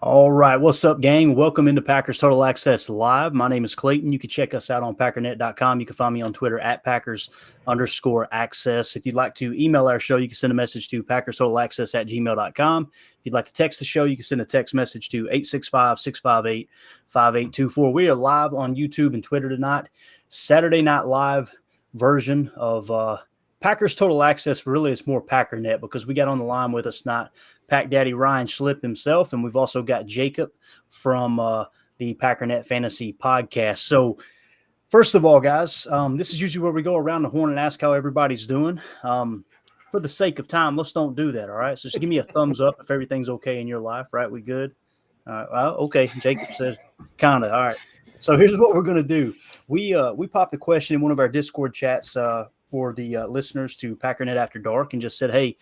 All right. What's up, gang? Welcome into Packers Total Access Live. My name is Clayton. You can check us out on Packernet.com. You can find me on Twitter at Packers_access. If you'd like to email our show, you can send a message to PackersTotalAccess@gmail.com. If you'd like to text the show, you can send a text message to 865-658-5824. We are live on YouTube and Twitter tonight. Saturday Night Live version of Packers Total Access. Really, it's more Packernet because we got on the line with us tonight Pack Daddy Ryan Schlip himself, and we've also got Jacob from the Packernet Fantasy Podcast. So, first of all, guys, this is usually where we go around the horn and ask how everybody's doing. For the sake of time, let's don't do that, all right? So just give me a thumbs up if everything's okay in your life, right? We good? Okay, Jacob says kind of. All right. So here's what we're going to do. We popped a question in one of our Discord chats for the listeners to Packernet After Dark and just said, hey,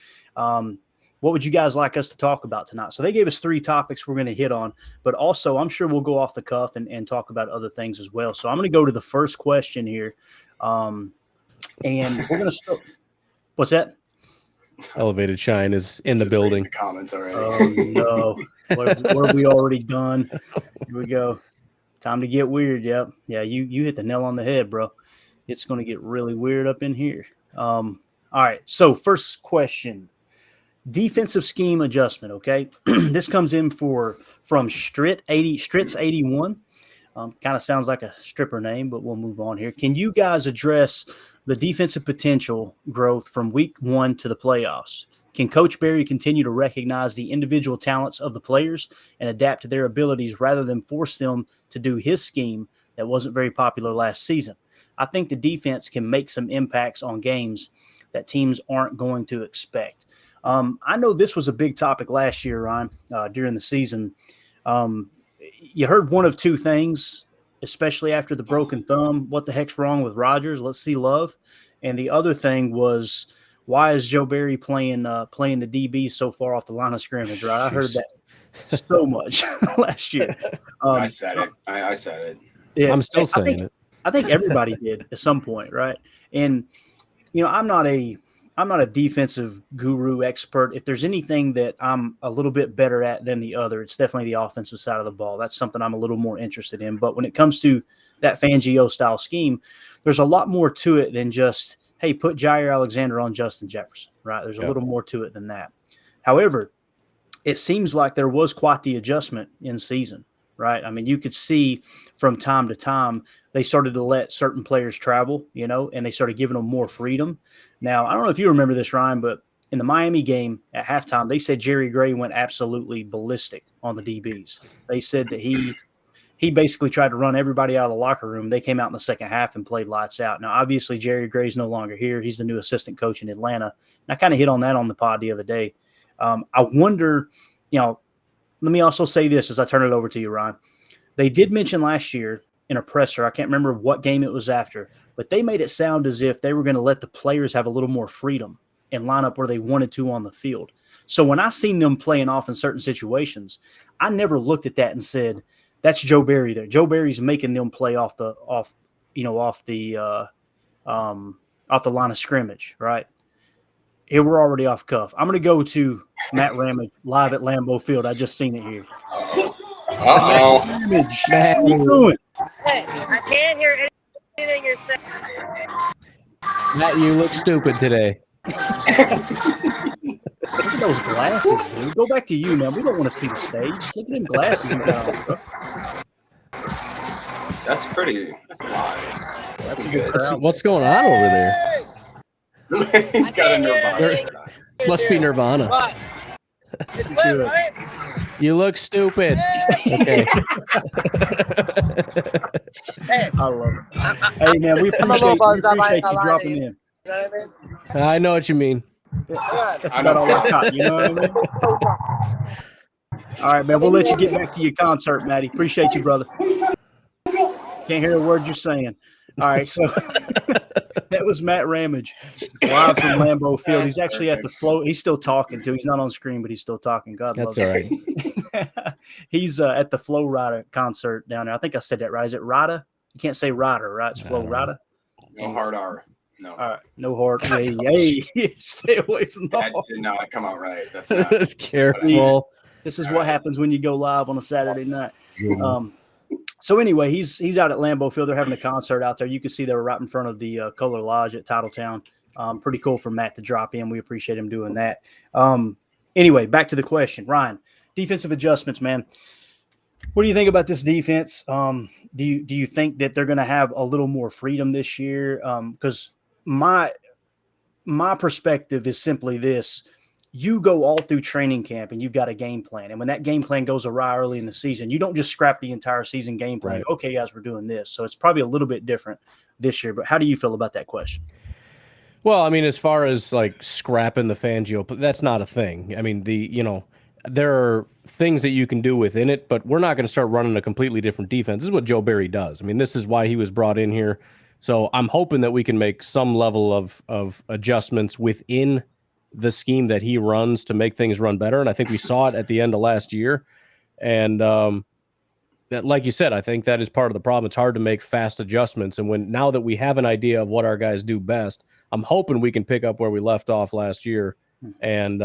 what would you guys like us to talk about tonight? So they gave us 3 topics we're going to hit on, but also I'm sure we'll go off the cuff and talk about other things as well. So I'm going to go to the first question here. And we're going to start. What's that? Elevated Shine is in the building. The comments already. Oh, no. What have we already done? Here we go. Time to get weird. Yep. Yeah, you hit the nail on the head, bro. It's going to get really weird up in here. All right. So first question. Defensive scheme adjustment, okay? This comes in from Stritz81. Kind of sounds like a stripper name, but we'll move on here. Can you guys address the defensive potential growth from week 1 to the playoffs? Can Coach Barry continue to recognize the individual talents of the players and adapt to their abilities rather than force them to do his scheme that wasn't very popular last season? I think the defense can make some impacts on games that teams aren't going to expect. I know this was a big topic last year, Ryan, during the season. You heard one of 2 things, especially after the broken thumb. What the heck's wrong with Rodgers? Let's see love. And the other thing was, why is Joe Barry playing the DB so far off the line of scrimmage, right? I heard that so much last year. I said it. I said it. Yeah, I'm still saying it. I think everybody did at some point, right? And, I'm not a defensive guru expert. If there's anything that I'm a little bit better at than the other, it's definitely the offensive side of the ball. That's something I'm a little more interested in. But when it comes to that Fangio-style scheme, there's a lot more to it than just, hey, put Jair Alexander on Justin Jefferson, right? There's a little more to it than that. However, it seems like there was quite the adjustment in season, right? I mean, you could see from time to time they started to let certain players travel, and they started giving them more freedom. Now, I don't know if you remember this, Ryan, but in the Miami game at halftime, they said Jerry Gray went absolutely ballistic on the DBs. They said that he basically tried to run everybody out of the locker room. They came out in the second half and played lights out. Now, obviously, Jerry Gray's no longer here. He's the new assistant coach in Atlanta. And I kind of hit on that on the pod the other day. I wonder, let me also say this as I turn it over to you, Ryan. They did mention last year in a presser, I can't remember what game it was after, but they made it sound as if they were going to let the players have a little more freedom and line up where they wanted to on the field. So when I seen them playing off in certain situations, I never looked at that and said, that's Joe Barry there. Joe Barry's making them play off the line of scrimmage, right? Here we're already off cuff. I'm going to go to Matt Ramage live at Lambeau Field. I just seen it here. Uh-oh. Ramage, what are you doing? Hey, I can't hear anything you're saying. Matt, you look stupid today. Look at those glasses, dude. Go back to you, man. We don't want to see the stage. Look at them glasses you got on, bro. That's pretty. That's live. That's a good crowd. What's going on over there? He's got a Nirvana. Must be Nirvana. What? It's lit, right? You look stupid. Okay. Hey, I love it. Hey, man, we I'm a little appreciate buzzed up. I you ain't gonna lie to dropping you. in. You know what I mean? I know what you mean. That's about all I got. You know what I mean? All right, man. We'll let you get back to your concert, Matty. Appreciate you, brother. Can't hear a word you're saying. All right, so that was Matt Ramage live from Lambeau Field. He's actually at the flow. He's still talking too. He's not on screen, but he's still talking. God love That's all right. He's at the Flow Rida concert down there. I think I said that right. Is it Rida? You can't say Rider, right? It's Flow Rida. No hard R. No. All right, no hard. Hey, stay away from That that. did not come out right. That's not. Careful. This is what happens when you go live on a Saturday night. So anyway, he's out at Lambeau Field. They're having a concert out there. You can see they were right in front of the Color Lodge at Titletown. Pretty cool for Matt to drop in. We appreciate him doing that. Anyway, back to the question. Ryan, defensive adjustments, man. What do you think about this defense? Do you think that they're going to have a little more freedom this year? Because my perspective is simply this. You go all through training camp and you've got a game plan. And when that game plan goes awry early in the season, you don't just scrap the entire season game plan. Right. Okay, guys, we're doing this. So it's probably a little bit different this year. But how do you feel about that question? Well, I mean, as far as like scrapping the Fangio, that's not a thing. I mean, there are things that you can do within it, but we're not going to start running a completely different defense. This is what Joe Barry does. I mean, this is why he was brought in here. So I'm hoping that we can make some level of adjustments within the scheme that he runs to make things run better. And I think we saw it at the end of last year. And that, like you said, I think that is part of the problem. It's hard to make fast adjustments. And now that we have an idea of what our guys do best, I'm hoping we can pick up where we left off last year and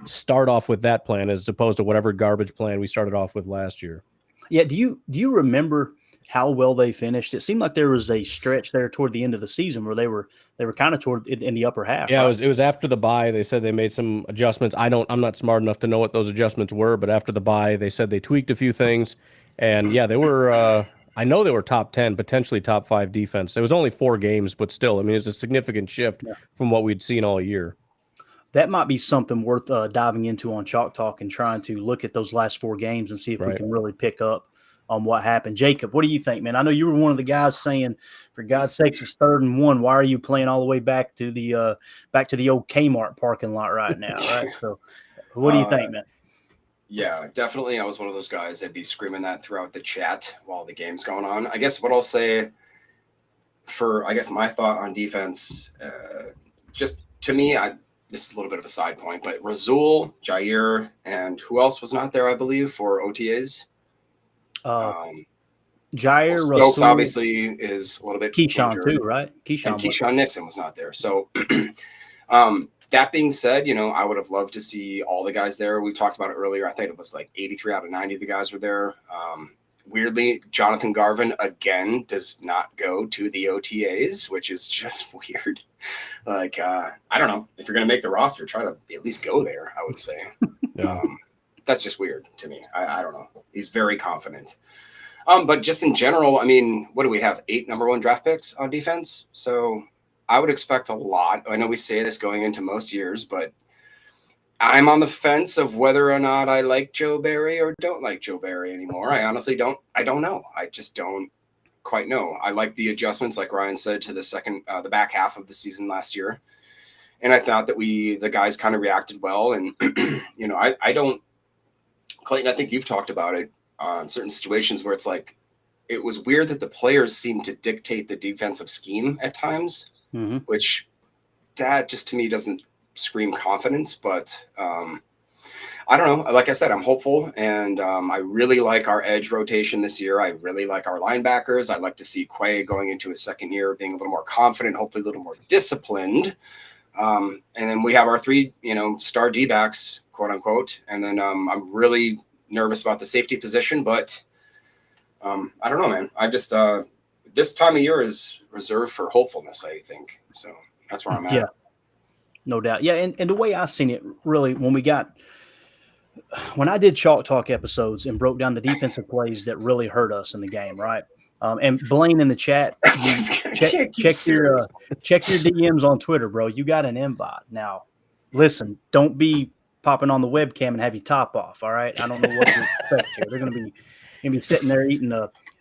start off with that plan as opposed to whatever garbage plan we started off with last year. Yeah. Do you remember how well they finished? It seemed like there was a stretch there toward the end of the season where they were kind of toward in the upper half. Yeah, right? it was after the bye. They said they made some adjustments. I'm not smart enough to know what those adjustments were, but after the bye, they said they tweaked a few things. And yeah, they were I know they were top 10, potentially top 5 defense. It was only 4 games, but still, I mean, it's a significant shift from what we'd seen all year. That might be something worth diving into on Chalk Talk and trying to look at those last 4 games and see if we can really pick up on what happened. Jacob, what do you think, man? I know you were one of the guys saying, for God's sakes, it's 3rd and 1. Why are you playing all the way back to the old Kmart parking lot right now, right? So what do you think, man? Yeah, definitely. I was one of those guys that'd be screaming that throughout the chat while the game's going on. I guess what I'll say my thought on defense, just to me, this is a little bit of a side point, but Razul, Jair, and who else was not there, I believe, for OTAs? Jair, Stokes Rasul, obviously is a little bit Keyshawn injured. too, right? Keyshawn Nixon was not there. So that being said, I would have loved to see all the guys there. We talked about it earlier. I think it was like 83 out of 90 of the guys were there. Weirdly, Jonathan Garvin again does not go to the OTAs, which is just weird. Like, I don't know. If you're going to make the roster, try to at least go there, I would say. That's just weird to me. I don't know. He's very confident. But just in general, I mean, what do we have? 8 number 1 draft picks on defense. So I would expect a lot. I know we say this going into most years, but I'm on the fence of whether or not I like Joe Barry or don't like Joe Barry anymore. I honestly don't. I don't know. I just don't quite know. I like the adjustments, like Ryan said, to the back half of the season last year. And I thought that the guys kind of reacted well. And, I don't, Clayton, I think you've talked about it on certain situations where it's like, it was weird that the players seemed to dictate the defensive scheme at times, which that just to me doesn't scream confidence, but I don't know. Like I said, I'm hopeful, and I really like our edge rotation this year. I really like our linebackers. I'd like to see Quay going into his second year being a little more confident, hopefully a little more disciplined. And then we have our 3, star D-backs, quote unquote. And then I'm really nervous about the safety position, but I don't know, man. I just this time of year is reserved for hopefulness, I think. So that's where I'm at. Yeah. No doubt. Yeah, and the way I seen it, really, when I did Chalk Talk episodes and broke down the defensive plays that really hurt us in the game, right? And Blaine in the chat, check your DMs on Twitter, bro. You got an invite. Now, listen, don't be popping on the webcam and have your top off, all right? I don't know what to expect here. They're going to be sitting there eating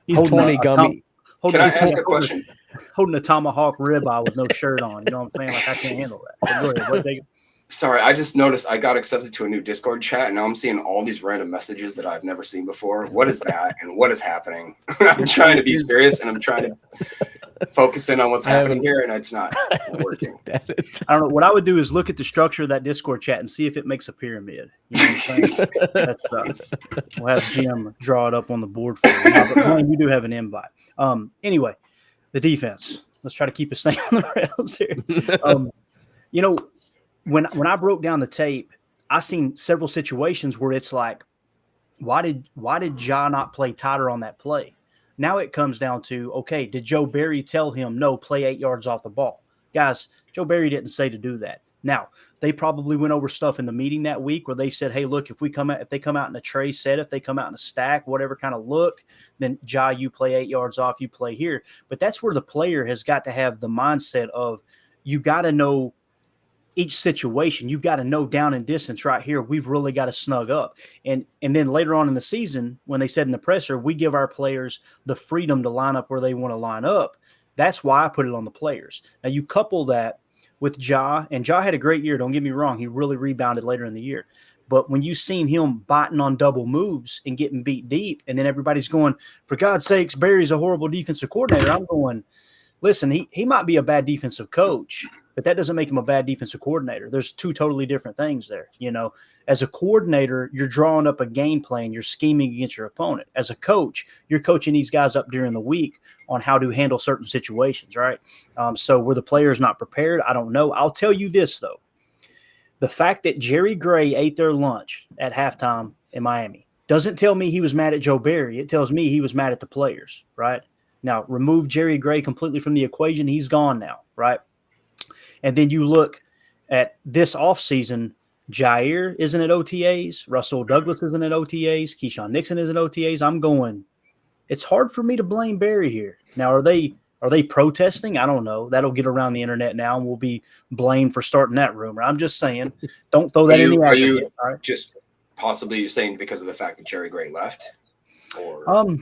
He's 20 gummy. Can I ask a question? Holding a tomahawk ribeye with no shirt on. You know what I'm saying? Like, I can't handle that. Go ahead. Sorry, I just noticed I got accepted to a new Discord chat, and now I'm seeing all these random messages that I've never seen before. What is that, and what is happening? I'm trying to be serious, and I'm trying to focus in on what's happening here, and it's not working. I don't know. What I would do is look at the structure of that Discord chat and see if it makes a pyramid. You know what I'm saying? We'll have Jim draw it up on the board for you. But Blaine, you do have an invite. Anyway, the defense. Let's try to keep us staying on the rails here. When I broke down the tape, I seen several situations where it's like Why did Ja not play tighter on that play? Now it comes down to, okay, did Joe Barry tell him, no, play 8 yards off the ball? Guys, Joe Barry didn't say to do that. Now, they probably went over stuff in the meeting that week where they said, hey, look, if they come out in a tray set, if they come out in a stack, whatever kind of look, then Ja, you play 8 yards off, you play here. But that's where the player has got to have the mindset of, you got to know each situation. You've got to know down and distance right here. We've really got to snug up. And then later on in the season, when they said in the presser, we give our players the freedom to line up where they want to line up. That's why I put it on the players. Now you couple that with Ja, and Ja had a great year. Don't get me wrong. He really rebounded later in the year. But when you've seen him biting on double moves and getting beat deep, and then everybody's going, for God's sakes, Barry's a horrible defensive coordinator. I'm going, listen, he might be a bad defensive coach, but that doesn't make him a bad defensive coordinator. There's two totally different things there. You know, as a coordinator, you're drawing up a game plan. You're scheming against your opponent. As a coach, you're coaching these guys up during the week on how to handle certain situations, right? So were the players not prepared? I don't know. I'll tell you this, though. The fact that Jerry Gray ate their lunch at halftime in Miami doesn't tell me he was mad at Joe Barry. It tells me he was mad at the players, right? Now, remove Jerry Gray completely from the equation. He's gone now, right? And then you look at this offseason, Jair isn't at OTAs. Russell Douglas isn't at OTAs. Keyshawn Nixon isn't at OTAs. I'm going, it's hard for me to blame Barry here. Now, are they protesting? I don't know. That'll get around the internet now, and we'll be blamed for starting that rumor. I'm just saying, don't throw that in the aggregate. Are you right? Just possibly you're saying because of the fact that Jerry Gray left? Or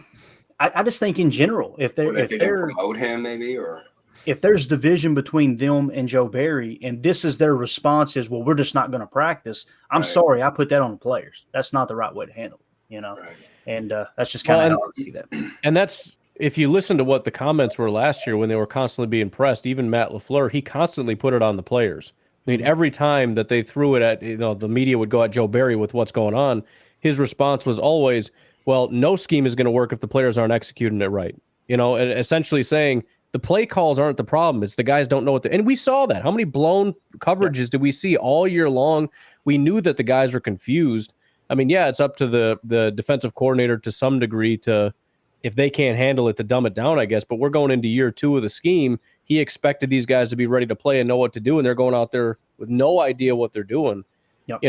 I just think in general, if they didn't promote him, maybe, or if there's division between them and Joe Barry, and this is their response is, well, we're just not going to practice. I'm sorry, I put that on the players. That's not the right way to handle it, you know. Right. And that's just kind of how I see that. And that's if you listen to what the comments were last year when they were constantly being pressed. Even Matt LaFleur, he constantly put it on the players. I mean, every time that they threw it at, the media would go at Joe Barry with what's going on. His response was always, well, no scheme is going to work if the players aren't executing it right. And essentially saying the play calls aren't the problem. It's the guys don't know what and we saw that. How many blown coverages did we see all year long? We knew that the guys were confused. I mean, yeah, it's up to the defensive coordinator to some degree to, if they can't handle it, to dumb it down, I guess. But we're going into year 2 of the scheme. He expected these guys to be ready to play and know what to do, and they're going out there with no idea what they're doing. Yep.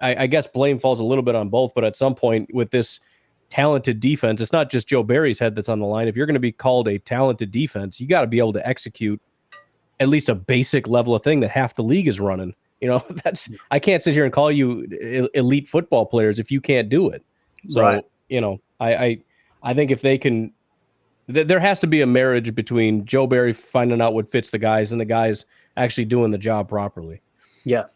I guess blame falls a little bit on both, but at some point with this talented defense, it's not just Joe Barry's head that's on the line. If you're going to be called a talented defense, you got to be able to execute at least a basic level of thing that half the league is running. I can't sit here and call you elite football players if you can't do it. So, right. I think if they can, there has to be a marriage between Joe Barry finding out what fits the guys and the guys actually doing the job properly. Yeah.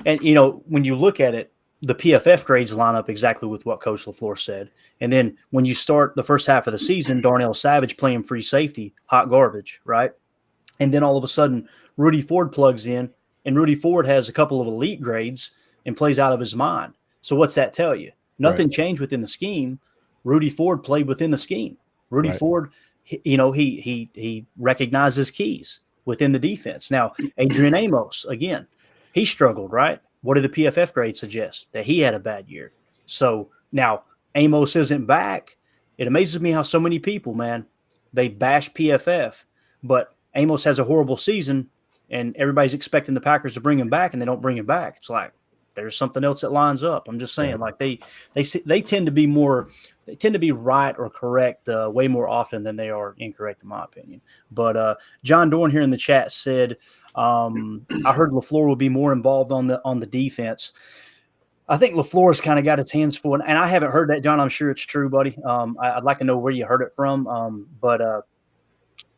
And, when you look at it, the PFF grades line up exactly with what Coach LaFleur said. And then when you start the first half of the season, Darnell Savage playing free safety, hot garbage, right? And then all of a sudden, Rudy Ford plugs in, and Rudy Ford has a couple of elite grades and plays out of his mind. So what's that tell you? Nothing changed within the scheme. Rudy Ford played within the scheme. Rudy Ford, he recognizes keys within the defense. Now, Adrian Amos, again, he struggled, right? What did the PFF grade suggest? That he had a bad year. So now Amos isn't back. It amazes me how so many people, man, they bash PFF, but Amos has a horrible season and everybody's expecting the Packers to bring him back and they don't bring him back. It's like there's something else that lines up. I'm just saying, like they tend to be right or correct way more often than they are incorrect, in my opinion. But John Dorn here in the chat said, I heard LaFleur will be more involved on the defense. I think LaFleur's kind of got his hands full, and I haven't heard that, John. I'm sure it's true, buddy. I'd like to know where you heard it from. But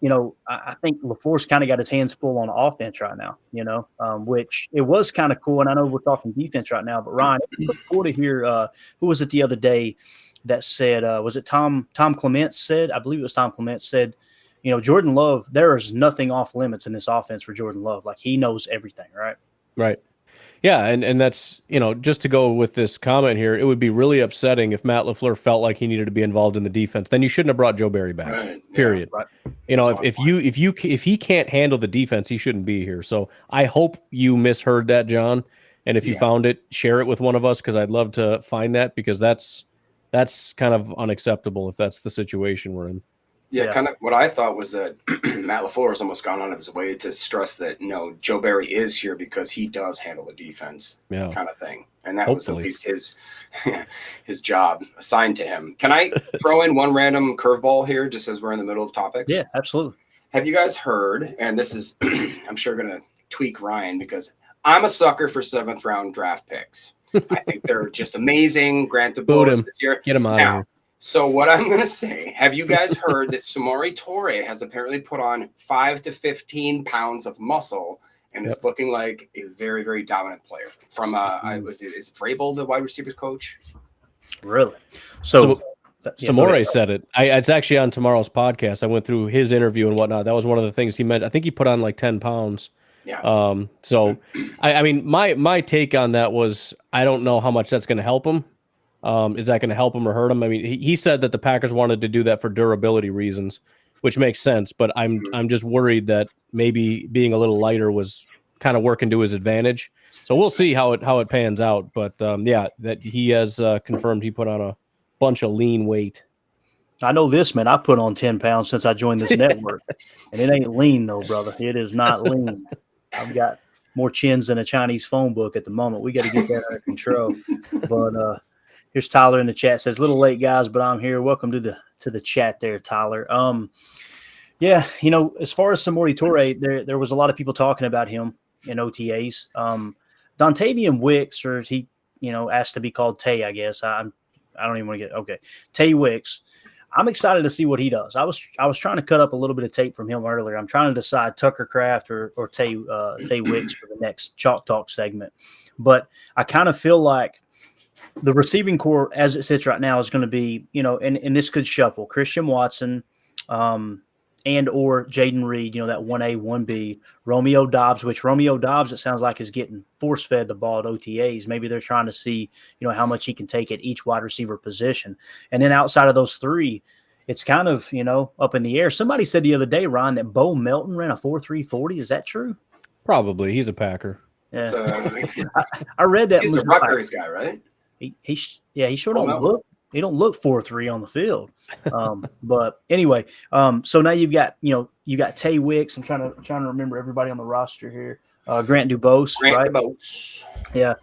I think LaFleur's kind of got his hands full on offense right now, which it was kind of cool. And I know we're talking defense right now, but Ryan, it's cool to hear, who was it the other day that said, was it Tom Clements said, I believe it was Tom Clements said, Jordan Love, there is nothing off limits in this offense for Jordan Love. Like he knows everything, right? Right. Yeah, and that's, just to go with this comment here, it would be really upsetting if Matt LaFleur felt like he needed to be involved in the defense. Then you shouldn't have brought Joe Barry back. Right. Period. Yeah, right. If he can't handle the defense, he shouldn't be here. So I hope you misheard that, John. And if you found it, share it with one of us, because I'd love to find that, because that's kind of unacceptable if that's the situation we're in. Yeah, kind of what I thought was that Matt LaFleur has almost gone out of his way to stress that, no, Joe Barry is here because he does handle the defense, kind of thing. And that was at least his job assigned to him. Can I throw in one random curveball here, just as we're in the middle of topics? Yeah, absolutely. Have you guys heard, and this is, I'm sure going to tweak Ryan, because I'm a sucker for 7th round draft picks. I think they're just amazing. Granted, bonus this year. Get him out of here. So what I'm going to say, have you guys heard that Samori Toure has apparently put on 5 to 15 pounds of muscle and is looking like a very, very dominant player? From, is it Vrabel, the wide receivers coach? Really? So Samori said it. It's actually on tomorrow's podcast. I went through his interview and whatnot. That was one of the things he meant. I think he put on like 10 pounds. Yeah. So I mean, my take on that was, I don't know how much that's going to help him. Is that going to help him or hurt him? I mean, he said that the Packers wanted to do that for durability reasons, which makes sense. But I'm just worried that maybe being a little lighter was kind of working to his advantage. So we'll see how it pans out. But that he has confirmed he put on a bunch of lean weight. I know this, man. I put on 10 pounds since I joined this network, and it ain't lean though, brother. It is not lean. I've got more chins than a Chinese phone book at the moment. We got to get that under control. But here's Tyler in the chat. Says, "Little late, guys, but I'm here. Welcome to the chat there, Tyler." Yeah, as far as Samori Toure, there was a lot of people talking about him in OTAs. Dontavian Wicks, or he, asked to be called Tay, I guess. I don't even want to get Tay Wicks. I'm excited to see what he does. I was trying to cut up a little bit of tape from him earlier. I'm trying to decide Tucker Kraft or Tay Wicks for the next Chalk Talk segment. But I kind of feel like the receiving core as it sits right now is going to be, and this could shuffle Christian Watson, and or Jaden Reed, that 1A, 1B, Romeo Dobbs, which Romeo Dobbs, it sounds like, is getting force-fed the ball at OTAs. Maybe they're trying to see, how much he can take at each wide receiver position. And then outside of those three, it's kind of, up in the air. Somebody said the other day, Ron, that Bo Melton ran a 4.3 40. Is that true? Probably. He's a Packer. Yeah. I read that. He's a Rutgers guy, right? He sure don't look. He don't look 4.3 on the field. But anyway, so now you've got Tay Wicks. I'm trying to remember everybody on the roster here. Grant Dubose, right? Dubose. Yeah.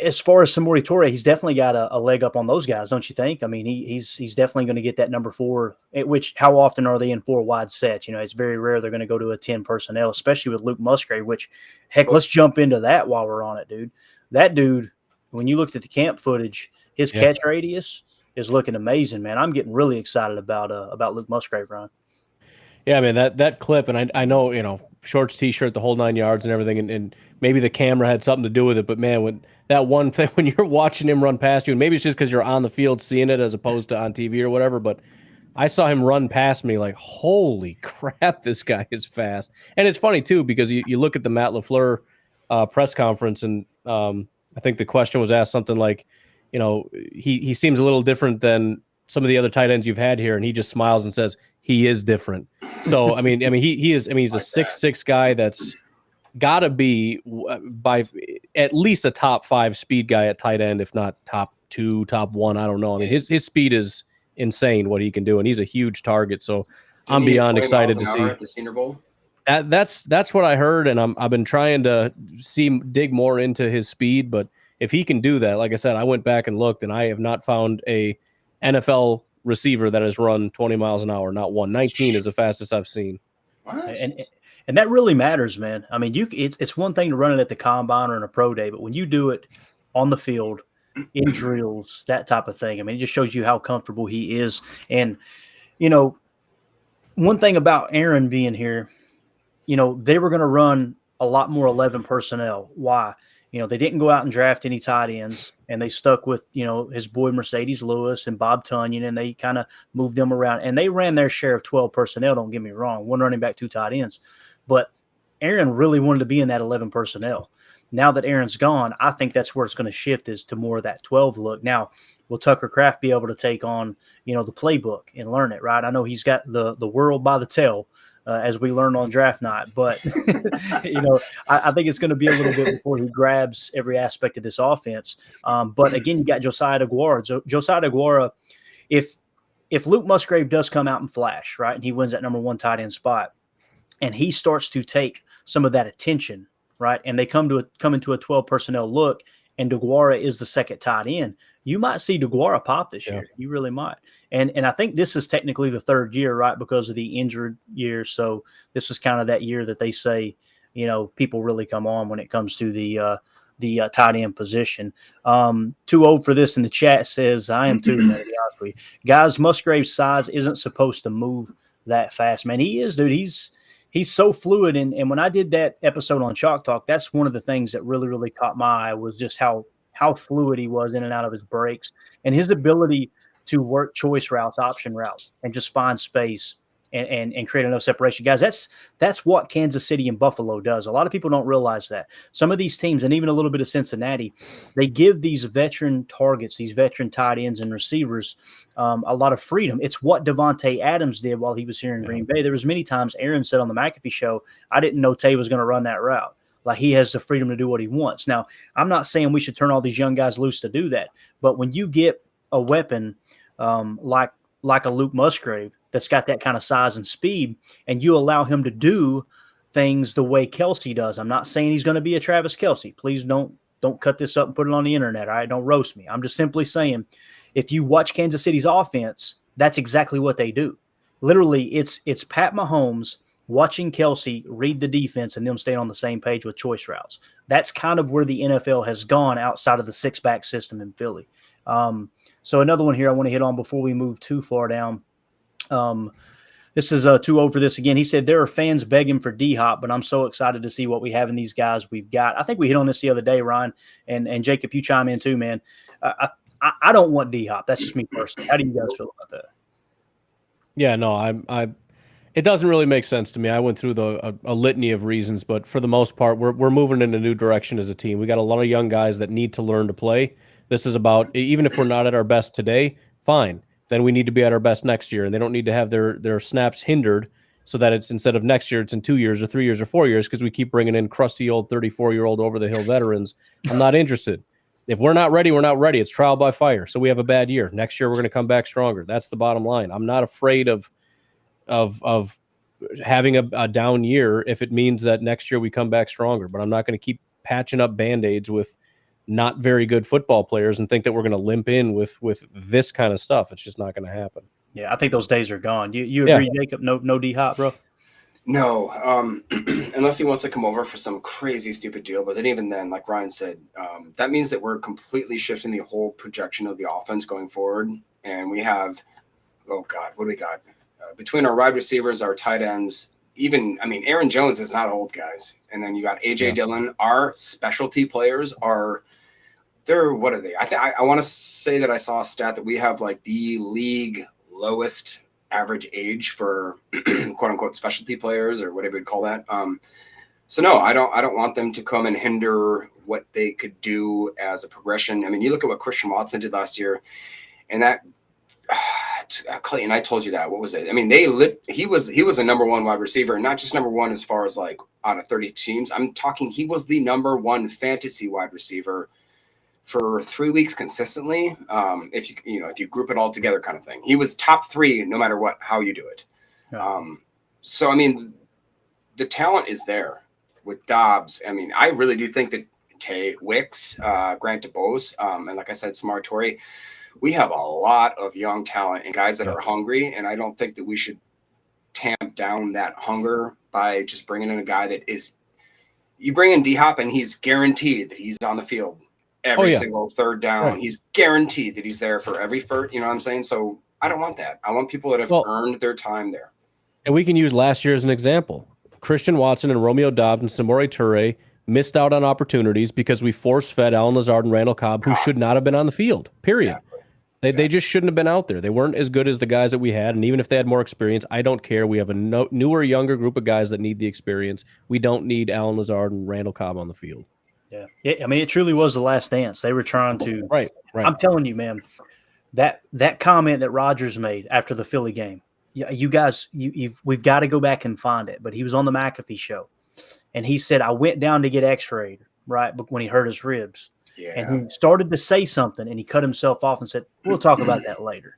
As far as Samori Toure, he's definitely got a leg up on those guys, don't you think? I mean, he's definitely going to get that number 4. Which, how often are they in 4 wide sets? It's very rare they're going to go to a 10 personnel, especially with Luke Musgrave. Which, heck, let's jump into that while we're on it, dude. That dude, when you looked at the camp footage, his catch radius is looking amazing, man. I'm getting really excited about Luke Musgrave, Ron. Yeah, man, that clip, and I know, shorts, T-shirt, the whole 9 yards and everything, and maybe the camera had something to do with it, but man, when that one thing, when you're watching him run past you, and maybe it's just because you're on the field seeing it as opposed to on TV or whatever, but I saw him run past me like, holy crap, this guy is fast. And it's funny, too, because you look at the Matt LaFleur press conference, and I think the question was asked something like, he seems a little different than some of the other tight ends you've had here, and he just smiles and says he is different. So I mean, he's a 6'6" guy that's got to be by at least a top 5 speed guy at tight end, if not top 2, top 1. I don't know. I mean, his speed is insane what he can do, and he's a huge target. So I'm beyond excited to see at the Senior Bowl. That's what I heard, and I've been trying to dig more into his speed, but if he can do that, like I said, I went back and looked, and I have not found a NFL receiver that has run 20 miles an hour. Not one. 19 is the fastest I've seen. What? And that really matters, man. I mean, it's one thing to run it at the combine or in a pro day, but when you do it on the field, in drills, that type of thing, I mean, it just shows you how comfortable he is. And, one thing about Aaron being here, they were going to run a lot more 11 personnel. Why? They didn't go out and draft any tight ends, and they stuck with, his boy Mercedes Lewis and Bob Tunyon, and they kind of moved them around. And they ran their share of 12 personnel, don't get me wrong, 1 running back, 2 tight ends. But Aaron really wanted to be in that 11 personnel. Now that Aaron's gone, I think that's where it's going to shift, is to more of that 12 look. Now, will Tucker Kraft be able to take on, the playbook and learn it, right? I know he's got the world by the tail, as we learned on draft night. But, I think it's going to be a little bit before he grabs every aspect of this offense. But again, you got Josiah DeGuara. Josiah DeGuara, if Luke Musgrave does come out and flash, right, and he wins that number 1 tight end spot, and he starts to take some of that attention, right, and they come into a 12 personnel look, and DeGuara is the second tight end, you might see DeGuara pop this year. You really might. And I think this is technically the 3rd year, right, because of the injured year. So this is kind of that year that they say, people really come on when it comes to the tight end position. Too old for this in the chat says, I am too, man, to be honest with you. Guys, Musgrave's size isn't supposed to move that fast, man. He is, dude. He's so fluid. And when I did that episode on Chalk Talk, that's one of the things that really, really caught my eye was just how fluid he was in and out of his breaks and his ability to work choice routes, option routes, and just find space and create enough separation. Guys, that's what Kansas City and Buffalo does. A lot of people don't realize that. Some of these teams, and even a little bit of Cincinnati, they give these veteran targets, these veteran tight ends and receivers a lot of freedom. It's what Devontae Adams did while he was here in Green Bay. There was many times Aaron said on the McAfee show, I didn't know Tay was going to run that route. Like, he has the freedom to do what he wants. Now, I'm not saying we should turn all these young guys loose to do that, but when you get a weapon like a Luke Musgrave that's got that kind of size and speed, and you allow him to do things the way Kelce does. I'm not saying he's going to be a Travis Kelce. Please don't cut this up and put it on the internet. All right, don't roast me. I'm just simply saying, if you watch Kansas City's offense, that's exactly what they do. Literally, it's Pat Mahomes watching Kelce read the defense and them staying on the same page with choice routes. That's kind of where the NFL has gone outside of the 6-back system in Philly. So another one here I want to hit on before we move too far down. This is too old for this again. He said there are fans begging for D-Hop, but I'm so excited to see what we have in these guys we've got. I think we hit on this the other day, Ryan, and Jacob, you chime in too, man. I don't want D-Hop. That's just me personally. How do you guys feel about that? Yeah, no, it doesn't really make sense to me. I went through a litany of reasons, but for the most part, we're moving in a new direction as a team. We got a lot of young guys that need to learn to play. This is about, even if we're not at our best today, fine. Then we need to be at our best next year, and they don't need to have their snaps hindered so that it's instead of next year, it's in 2 years or 3 years or 4 years because we keep bringing in crusty old 34-year-old over-the-hill veterans. I'm not interested. If we're not ready, we're not ready. It's trial by fire. So we have a bad year. Next year, we're going to come back stronger. That's the bottom line. I'm not afraid of having a down year if it means that next year we come back stronger. But I'm not going to keep patching up Band-Aids with not very good football players and think that we're going to limp in with this kind of stuff. It's just not going to happen. Yeah, I think those days are gone. You agree, Jacob? No D-Hop, bro? No, unless he wants to come over for some crazy stupid deal. But then even then, like Ryan said, that means that we're completely shifting the whole projection of the offense going forward. And we have, oh God, what do we got? Between our wide receivers, our tight ends, Aaron Jones is not old, guys. And then you got A.J. Dillon. Our specialty players what are they? I want to say that I saw a stat that we have like the league lowest average age for quote unquote specialty players or whatever you'd call that. So no, I don't want them to come and hinder what they could do as a progression. I mean, you look at what Christian Watson did last year, and that Clayton, I told you that. What was it? I mean, he was a number one wide receiver, and not just number one as far as like out of 30 teams. I'm talking he was the number one fantasy wide receiver for 3 weeks consistently. If you group it all together kind of thing, he was top 3 no matter how you do it. Yeah. So, I mean, the talent is there with Dobbs. I mean, I really do think that Tay, Wicks, Grant DeBose, and like I said, Smartori, we have a lot of young talent and guys that are hungry. And I don't think that we should tamp down that hunger by just bringing in a guy that is, you bring in D-Hop and he's guaranteed that he's on the field every single third down. Right. He's guaranteed that he's there for every first, you know what I'm saying? So I don't want that. I want people that have earned their time there. And we can use last year as an example. Christian Watson and Romeo Dobbs and Samori Toure missed out on opportunities because we force-fed Allen Lazard and Randall Cobb, who should not have been on the field, period. Exactly. They just shouldn't have been out there. They weren't as good as the guys that we had, and even if they had more experience, I don't care. We have a newer, younger group of guys that need the experience. We don't need Allen Lazard and Randall Cobb on the field. Yeah. I mean, it truly was the last dance. They were trying to – Right. I'm telling you, man, that comment that Rodgers made after the Philly game, yeah, you guys, we've got to go back and find it. But he was on the McAfee show, and he said I went down to get X-rayed, right? But when he hurt his ribs, and Yeah. he started to say something, and he cut himself off and said, "We'll talk about that later."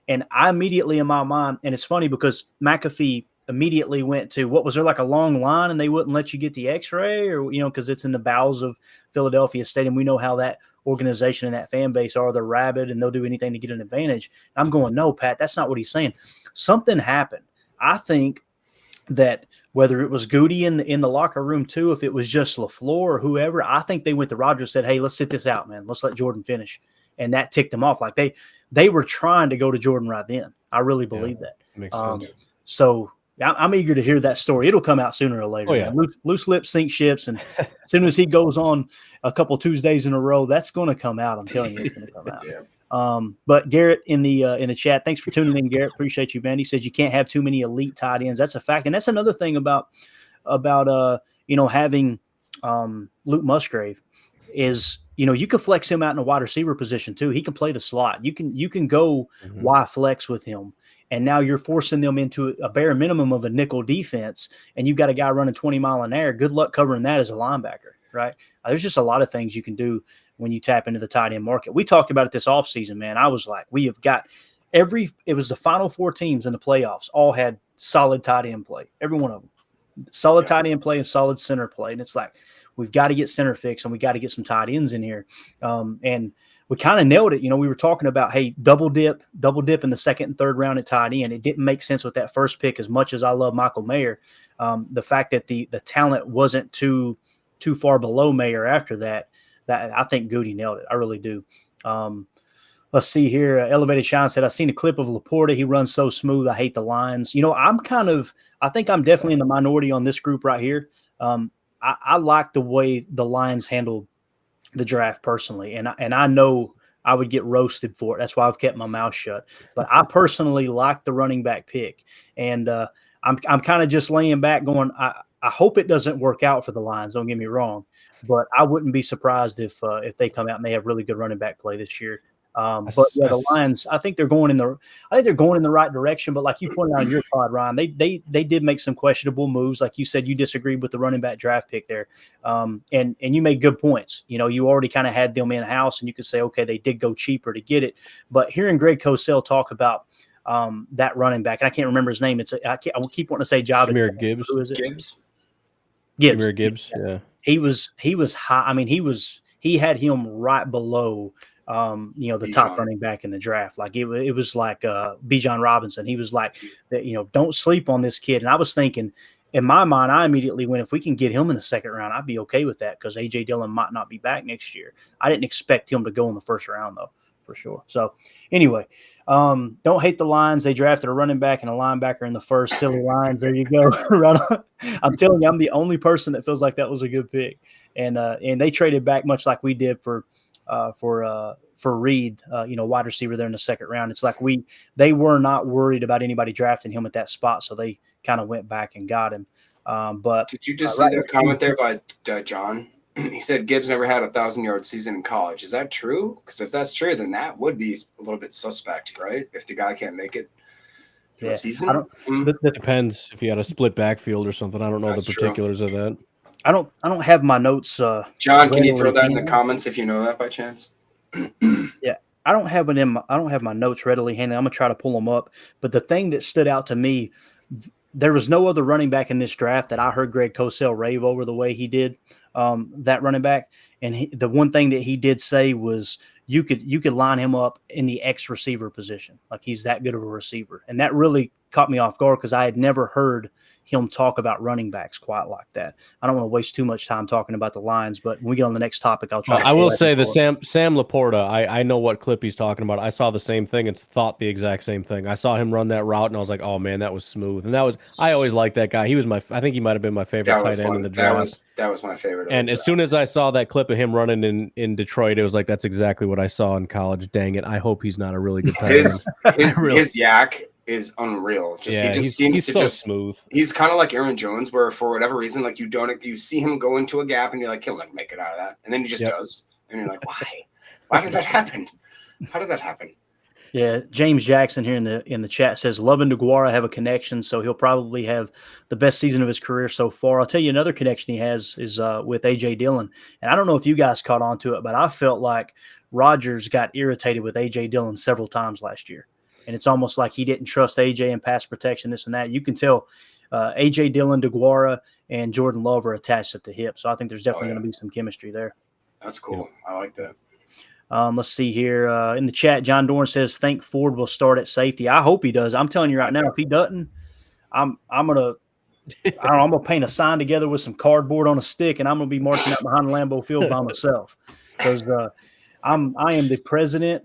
And I immediately in my mind, and it's funny because McAfee immediately went to what was there like a long line and they wouldn't let you get the X-ray, or because it's in the bowels of Philadelphia Stadium. We know how that organization and that fan base are. They're rabid and they'll do anything to get an advantage. I'm going, no, Pat, that's not what he's saying. Something happened. I think that whether it was Goody in the locker room too, if it was just LaFleur or whoever, I think they went to Rodgers and said, "Hey, let's sit this out, man. Let's let Jordan finish." And that ticked them off. Like they were trying to go to Jordan right then. I really believe that. Makes sense. So I'm eager to hear that story. It'll come out sooner or later. Oh, yeah. Loose lips sink ships, and as soon as he goes on a couple Tuesdays in a row, that's going to come out. I'm telling you, it's going to come out. Yeah. But Garrett in the chat, thanks for tuning in, Garrett. Appreciate you, man. He says you can't have too many elite tight ends. That's a fact, and that's another thing about having Luke Musgrave is you can flex him out in a wide receiver position too. He can play the slot. You can go Y flex with him. And now you're forcing them into a bare minimum of a nickel defense, and you've got a guy running 20 mile an hour. Good luck covering that as a linebacker, right? There's just a lot of things you can do when you tap into the tight end market. We talked about it this offseason, man. I was like, we have got it was the final 4 teams in the playoffs all had solid tight end play, every one of them. Solid tight end play and solid center play. And it's like, we've got to get center fixed and we got to get some tight ends in here. And we kind of nailed it. We were talking about, hey, double dip in the second and third round at tight end. It didn't make sense with that first pick as much as I love Michael Mayer. The fact that the talent wasn't too far below Mayer after that I think Goody nailed it. I really do. Let's see here. Elevated Shine said, I've seen a clip of Laporta. He runs so smooth. I hate the lines. I think I'm definitely in the minority on this group right here. I like the way the Lions handled the draft personally. And I know I would get roasted for it. That's why I've kept my mouth shut. But I personally like the running back pick. And I'm kind of just laying back going, I hope it doesn't work out for the Lions. Don't get me wrong. But I wouldn't be surprised if they come out and they have really good running back play this year. But yeah, the Lions, I think they're going in the right direction. But like you pointed out in your pod, Ryan, they did make some questionable moves. Like you said, you disagreed with the running back draft pick there, and you made good points. You already kind of had them in house, and you could say, okay, they did go cheaper to get it. But hearing Greg Cosell talk about that running back, and I can't remember his name. I keep wanting to say Jameer Gibbs. Who is it? Gibbs. Jameer Gibbs. Yeah. He was high. I mean, he had him right below. The top running back in the draft. Like it was like Bijan Robinson. He was like, don't sleep on this kid. And I was thinking, in my mind, I immediately went, if we can get him in the second round, I'd be okay with that because A.J. Dillon might not be back next year. I didn't expect him to go in the first round, though, for sure. So anyway, don't hate the Lions. They drafted a running back and a linebacker in the first. Silly Lions. There you go. Right on. I'm telling you, I'm the only person that feels like that was a good pick. And they traded back much like we did for Reed, wide receiver there in the second round. It's like they were not worried about anybody drafting him at that spot, so they kind of went back and got him. But did you just see that comment there by John? He said Gibbs never had a 1,000-yard season in college. Is that true? Because if that's true, then that would be a little bit suspect, right? If the guy can't make it through a season, depends if you had a split backfield or something. I don't know the particulars of that. I don't have my notes. John, can you throw that in the comments if you know that by chance? Yeah, I don't have my notes readily handy. I'm gonna try to pull them up. But the thing that stood out to me, there was no other running back in this draft that I heard Greg Cosell rave over the way he did that running back. And the one thing that he did say was you could line him up in the X receiver position, like he's that good of a receiver, and that really caught me off guard because I had never heard him talk about running backs quite like that. I don't want to waste too much time talking about the Lions, but when we get on the next topic, I'll try. I will say the Sam Laporta, I know what clip he's talking about. I saw the same thing and thought the exact same thing. I saw him run that route and I was like, oh man, that was smooth. And I always liked that guy. I think he might have been my favorite tight end in the draft. That was my favorite. And as soon as I saw that clip of him running in Detroit, it was like, that's exactly what I saw in college. Dang it. I hope he's not a really good tight end. His yak is unreal. He seems so smooth. He's kind of like Aaron Jones, where for whatever reason, like you see him go into a gap and you're like, he'll never make it out of that, and then he just does, and you're like, why? Why does that happen? How does that happen? Yeah, James Jackson here in the chat says Love and DeGuara have a connection, so he'll probably have the best season of his career so far. I'll tell you another connection he has is with AJ Dillon, and I don't know if you guys caught on to it, but I felt like Rodgers got irritated with AJ Dillon several times last year, and it's almost like he didn't trust AJ in pass protection, this and that. You can tell AJ Dillon, DeGuara, and Jordan Love are attached at the hip, so I think there's definitely going to be some chemistry there. That's cool. I like that. Let's see here. In the chat, John Dorn says, think Ford will start at safety. I hope he does. I'm telling you right now, if he doesn't, I'm gonna paint a sign together with some cardboard on a stick, and I'm gonna be marching out behind Lambeau Field by myself. Because I am the president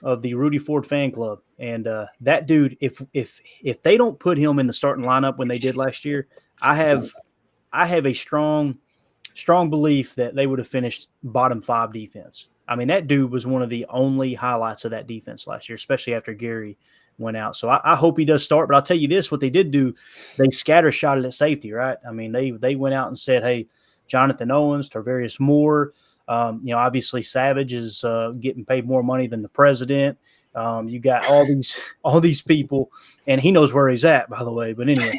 of the Rudy Ford fan club. And that dude, if they don't put him in the starting lineup when they did last year, I have a strong belief that they would have finished bottom 5 defense. I mean, that dude was one of the only highlights of that defense last year, especially after Gary went out. So I hope he does start. But I'll tell you this, what they did do, they scattershotted at safety, right? I mean, they went out and said, hey, Jonathan Owens, Tarvarius Moore, obviously Savage is getting paid more money than the president. You got all these people, and he knows where he's at, by the way. But anyway,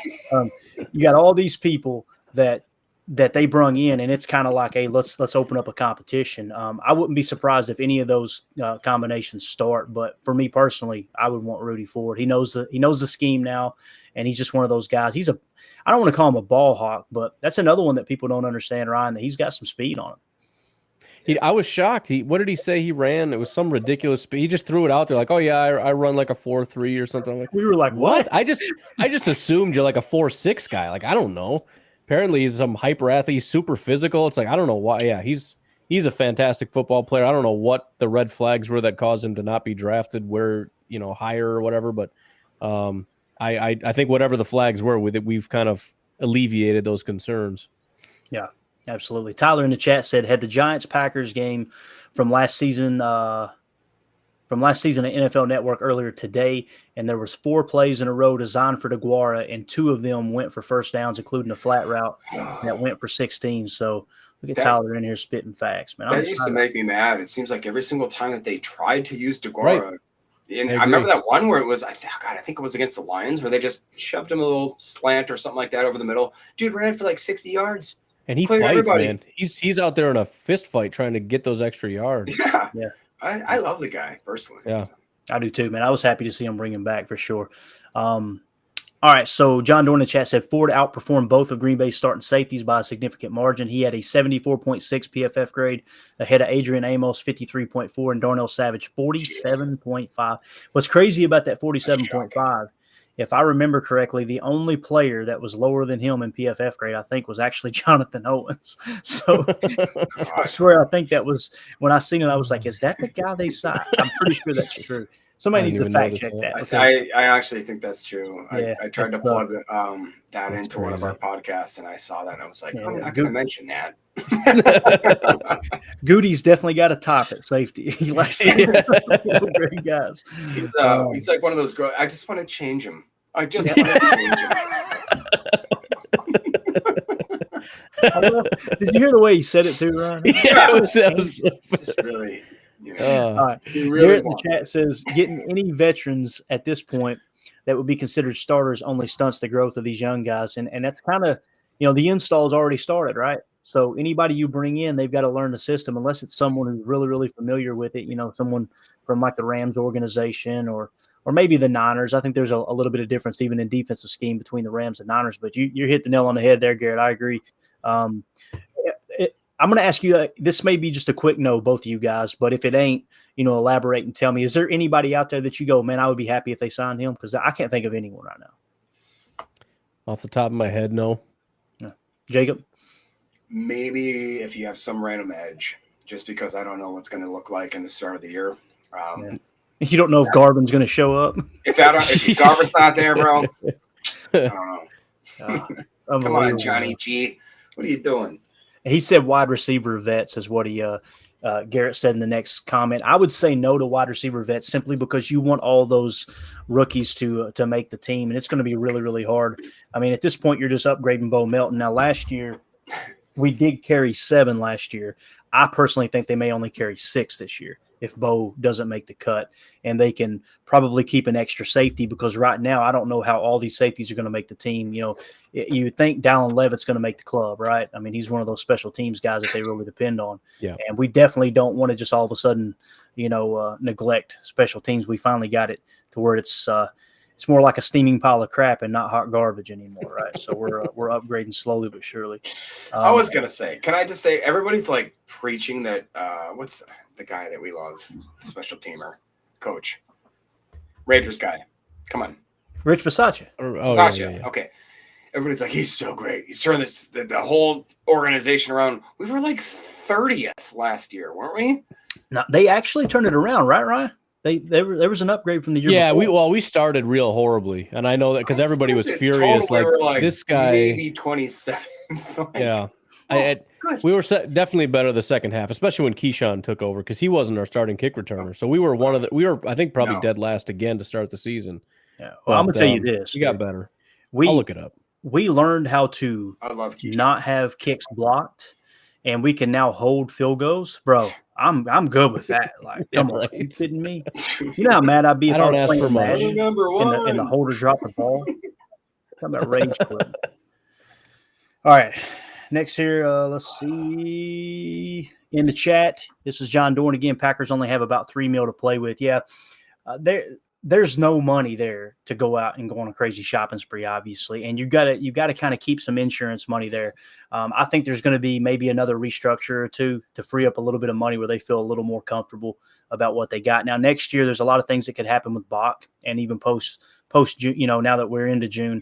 you got all these people that they brung in, and it's kind of like, hey, let's open up a competition. I wouldn't be surprised if any of those combinations start, but for me personally, I would want Rudy Ford. He knows the scheme now, and he's just one of those guys. I don't want to call him a ball hawk, but that's another one that people don't understand, Ryan, that he's got some speed on him. I was shocked. What did he say he ran? It was some ridiculous speed. He just threw it out there like, oh yeah, I run like a 4.3 or something. I'm like, we were like, what? I just assumed you're like a 4.6 guy. Like, I don't know. Apparently he's some hyper athlete, super physical. It's like, I don't know why. Yeah, he's a fantastic football player. I don't know what the red flags were that caused him to not be drafted where, higher or whatever. But I think whatever the flags were with it, we've kind of alleviated those concerns. Yeah, absolutely. Tyler in the chat said, had the Giants-Packers game from last season at NFL Network earlier today, and there was 4 plays in a row designed for DeGuara, and 2 of them went for first downs, including a flat route that went for 16. So look at Tyler in here spitting facts, man. That used to make me mad. It seems like every single time that they tried to use DeGuara, right. And I remember that one where it was, I think it was against the Lions, where they just shoved him a little slant or something like that over the middle. Dude ran for like 60 yards. And he fights, everybody. Man. He's out there in a fist fight trying to get those extra yards. Yeah. I love the guy personally. Yeah, I do too, man. I was happy to see him bring him back for sure. All right, so John Dorn in the chat said Ford outperformed both of Green Bay's starting safeties by a significant margin. He had a 74.6 PFF grade ahead of Adrian Amos, 53.4, and Darnell Savage, 47.5. What's crazy about that 47.5, if I remember correctly, the only player that was lower than him in PFF grade, I think, was actually Jonathan Owens. So I swear, I think that was, when I seen it, I was like, is that the guy they signed? I'm pretty sure that's true. Somebody needs to fact check that. I actually think that's true. Yeah, I tried to plug that into one of our podcasts, and I saw that, and I was like, I'm not going to mention that. Goody's definitely got a top at safety. He likes great guys. He's like one of those girls. I just want to change him. I just want to change him. Did you hear the way he said it too, Ryan? Yeah, it was just really. All right. Really the chat says getting any veterans at this point that would be considered starters only stunts the growth of these young guys, and that's kind of the install's already started, right? So anybody you bring in, they've got to learn the system, unless it's someone who's really, really familiar with it. Someone from like the Rams organization or maybe the Niners. I think there's a little bit of difference even in defensive scheme between the Rams and Niners. But you hit the nail on the head there, Garrett. I agree. I'm going to ask you, this may be just a quick no, both of you guys, but if it ain't, elaborate and tell me, is there anybody out there that you go, man, I would be happy if they signed him? Because I can't think of anyone right now. Off the top of my head, no. Jacob? Maybe if you have some random edge, just because I don't know what's going to look like in the start of the year. You don't know if Garvin's going to show up? If Garvin's not there, bro, I don't know. Come on, Johnny G. What are you doing? He said wide receiver vets is what he Garrett said in the next comment. I would say no to wide receiver vets simply because you want all those rookies to make the team, and it's going to be really, really hard. I mean, at this point, you're just upgrading Bo Melton. Now, last year, we did carry 7 last year. I personally think they may only carry 6 this year. if Bo doesn't make the cut, and they can probably keep an extra safety because right now I don't know how all these safeties are going to make the team. You know, you think Dallin Levitt's going to make the club, right? I mean, he's one of those special teams guys that they really depend on. Yeah. And we definitely don't want to just all of a sudden, neglect special teams. We finally got it to where it's more like a steaming pile of crap and not hot garbage anymore, right? So we're upgrading slowly but surely. I was gonna say, can I just say, everybody's like preaching that. What's the guy that we love, special teamer, coach, Raiders guy? Come on, Rich Bisaccia. Bisaccia. Okay, everybody's like, he's so great. He's turned the whole organization around. We were like 30th last year, weren't we? No, they actually turned it around, right, Ryan? There was an upgrade from the year. Yeah, before. we started real horribly, and I know that because everybody was furious. Totally like this guy, maybe 27th. Yeah, we were definitely better the second half, especially when Keyshawn took over because he wasn't our starting kick returner. So we were I think probably dead last again to start the season. Yeah. Well, I'm gonna tell you this: we got better. I'll look it up. We learned how to not have kicks blocked, and we can now hold field goals, bro. I'm good with that. Like, come on, are you kidding me? You know how mad I'd be if I don't was ask playing for much. Madden and the holder dropped the ball. Talking about rage quit. All right, next here, let's see. In the chat, this is John Dorn again. Packers only have about $3 million to play with. Yeah, there's no money there to go out and go on a crazy shopping spree, obviously, and you got to kind of keep some insurance money there. I think there's going to be maybe another restructure or two to free up a little bit of money where they feel a little more comfortable about what they got. Now, next year, there's a lot of things that could happen with Bach, and even post June. Now that we're into June,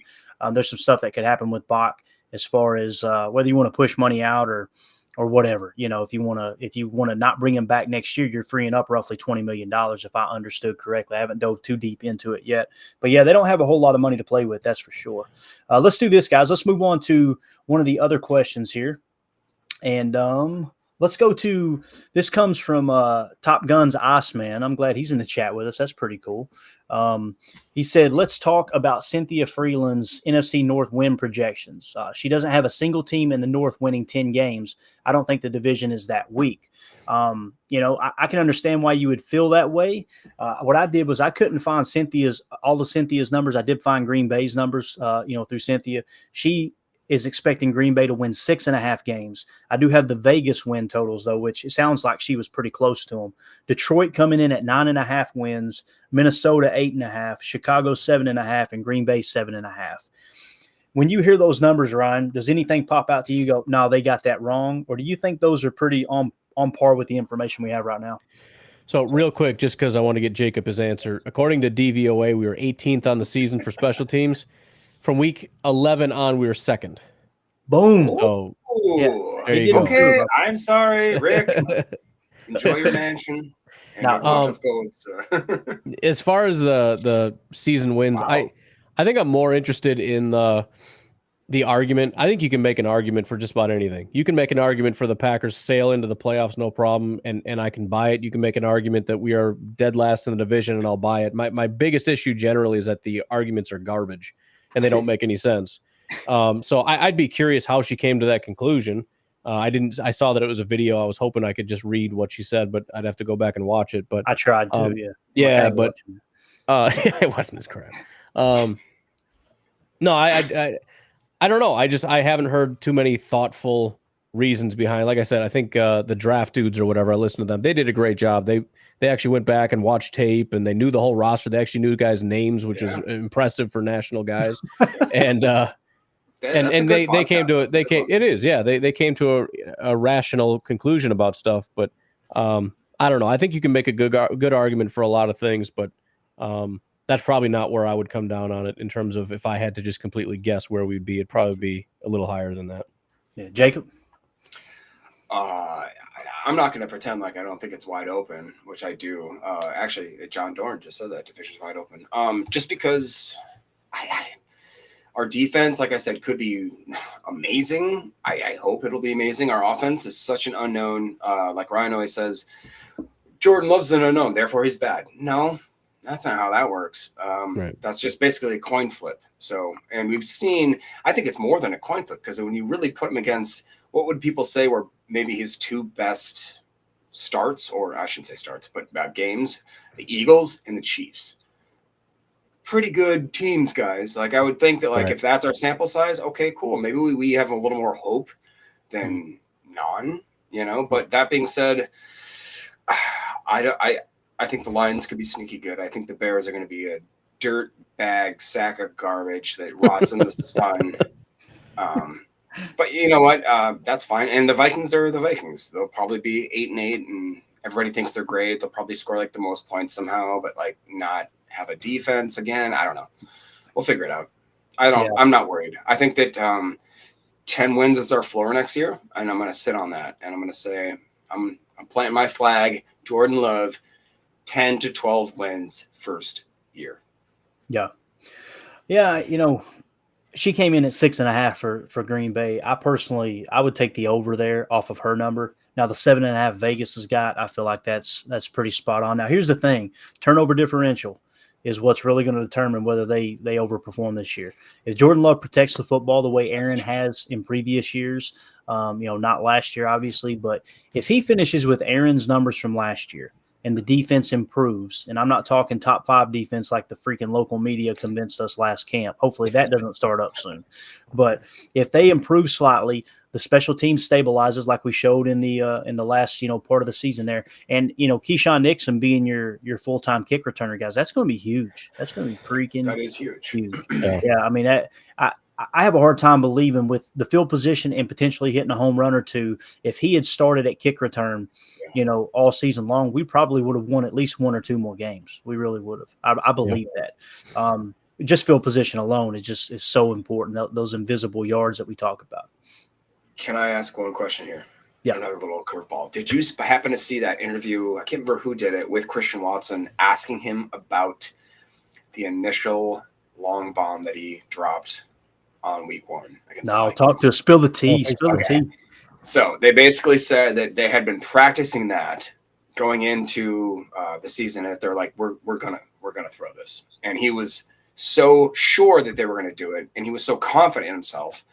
there's some stuff that could happen with Bach as far as whether you want to push money out or whatever. If you want to not bring him back next year, you're freeing up roughly $20 million, if I understood correctly. I haven't dove too deep into it yet, but yeah, they don't have a whole lot of money to play with. That's for sure. Let's do this, guys. Let's move on to one of the other questions here. And let's go to, this comes from Top Gun's Iceman. I'm glad he's in the chat with us. That's pretty cool. He said, let's talk about Cynthia Freeland's NFC North win projections. She doesn't have a single team in the North winning 10 games. I don't think the division is that weak. I can understand why you would feel that way. What I did was I couldn't find all of Cynthia's numbers. I did find Green Bay's numbers, through Cynthia. She is expecting Green Bay to win 6.5 games. I do have the Vegas win totals, though, which it sounds like she was pretty close to them. Detroit coming in at 9.5 wins, Minnesota 8.5, Chicago 7.5, and Green Bay 7.5. When you hear those numbers, Ryan, does anything pop out to you? Go, no, they got that wrong, or do you think those are pretty on par with the information we have right now? So real quick, just because I want to get Jacob his answer. According to DVOA, we were 18th on the season for special teams. From week 11 on, we were second. Boom. So, yeah, there you go. Okay, I'm sorry, Rick. Enjoy your mansion. And your book of gold, sir. As far as the season wins, wow. I think I'm more interested in the argument. I think you can make an argument for just about anything. You can make an argument for the Packers sail into the playoffs, no problem, and I can buy it. You can make an argument that we are dead last in the division, and I'll buy it. My biggest issue generally is that the arguments are garbage. And they don't make any sense. So I'd be curious how she came to that conclusion. I saw that it was a video. I was hoping I could just read what she said, but I'd have to go back and watch it. But I tried to, yeah, but it wasn't as crap. No, I don't know. I haven't heard too many thoughtful reasons behind. Like I said, I think the draft dudes or whatever, I listened to them. They did a great job. They actually went back and watched tape, and they knew the whole roster. They actually knew guys' names, which is impressive for national guys. And they came to they came to a rational conclusion about stuff. But I don't know. I think you can make a good argument for a lot of things, but that's probably not where I would come down on it in terms of if I had to just completely guess where we'd be. It'd probably be a little higher than that. Yeah, Jacob. I'm not going to pretend like I don't think it's wide open, which I do. Actually, John Dorn just said that division's wide open. Just because our defense, like I said, could be amazing. I hope it'll be amazing. Our offense is such an unknown. Like Ryan always says, Jordan loves an unknown, therefore he's bad. No, that's not how that works. Right. That's just basically a coin flip. So, and we've seen, I think it's more than a coin flip because when you really put him against, what would people say were maybe his two best starts, or I shouldn't say starts, but games, the Eagles and the Chiefs. Pretty good teams, guys. Like, I would think that, like, if that's our sample size, okay, cool. Maybe we have a little more hope than none, you know. But that being said, I think the Lions could be sneaky good. I think the Bears are going to be a dirt bag sack of garbage that rots in the sun. But you know what? That's fine. And the Vikings are the Vikings. They'll probably be 8-8, and everybody thinks they're great. They'll probably score like the most points somehow, but like not have a defense again. I don't know. We'll figure it out. I'm not worried. I think that 10 wins is our floor next year, and I'm going to sit on that. And I'm going to say I'm planting my flag. Jordan Love, 10 to 12 wins first year. Yeah. Yeah, you know, she came in at 6.5 for Green Bay. I would take the over there off of her number. Now the 7.5 Vegas has got, I feel like that's pretty spot on. Now here's the thing: turnover differential is what's really going to determine whether they overperform this year. If Jordan Love protects the football the way Aaron has in previous years, not last year obviously, but if he finishes with Aaron's numbers from last year, and the defense improves, and I'm not talking top 5 defense like the freaking local media convinced us last camp. Hopefully that doesn't start up soon. But if they improve slightly, the special team stabilizes like we showed in the last part of the season there, and Keyshawn Nixon being your full-time kick returner, guys, that's going to be huge. That's going to be freaking. That is huge. Yeah, I mean I have a hard time believing with the field position and potentially hitting a home run or two. If he had started at kick return, all season long, we probably would have won at least 1 or 2 more games. We really would have. I believe that. Just field position alone is so important. Those invisible yards that we talk about. Can I ask one question here? Yeah. Another little curveball. Did you happen to see that interview? I can't remember who did it, with Christian Watson, asking him about the initial long bomb that he dropped on week 1 against the Vikings? Talk to us. Spill the tea. Spill the tea. So they basically said that they had been practicing that going into the season. That they're like, we're gonna throw this, and he was so sure that they were gonna do it, and he was so confident in himself.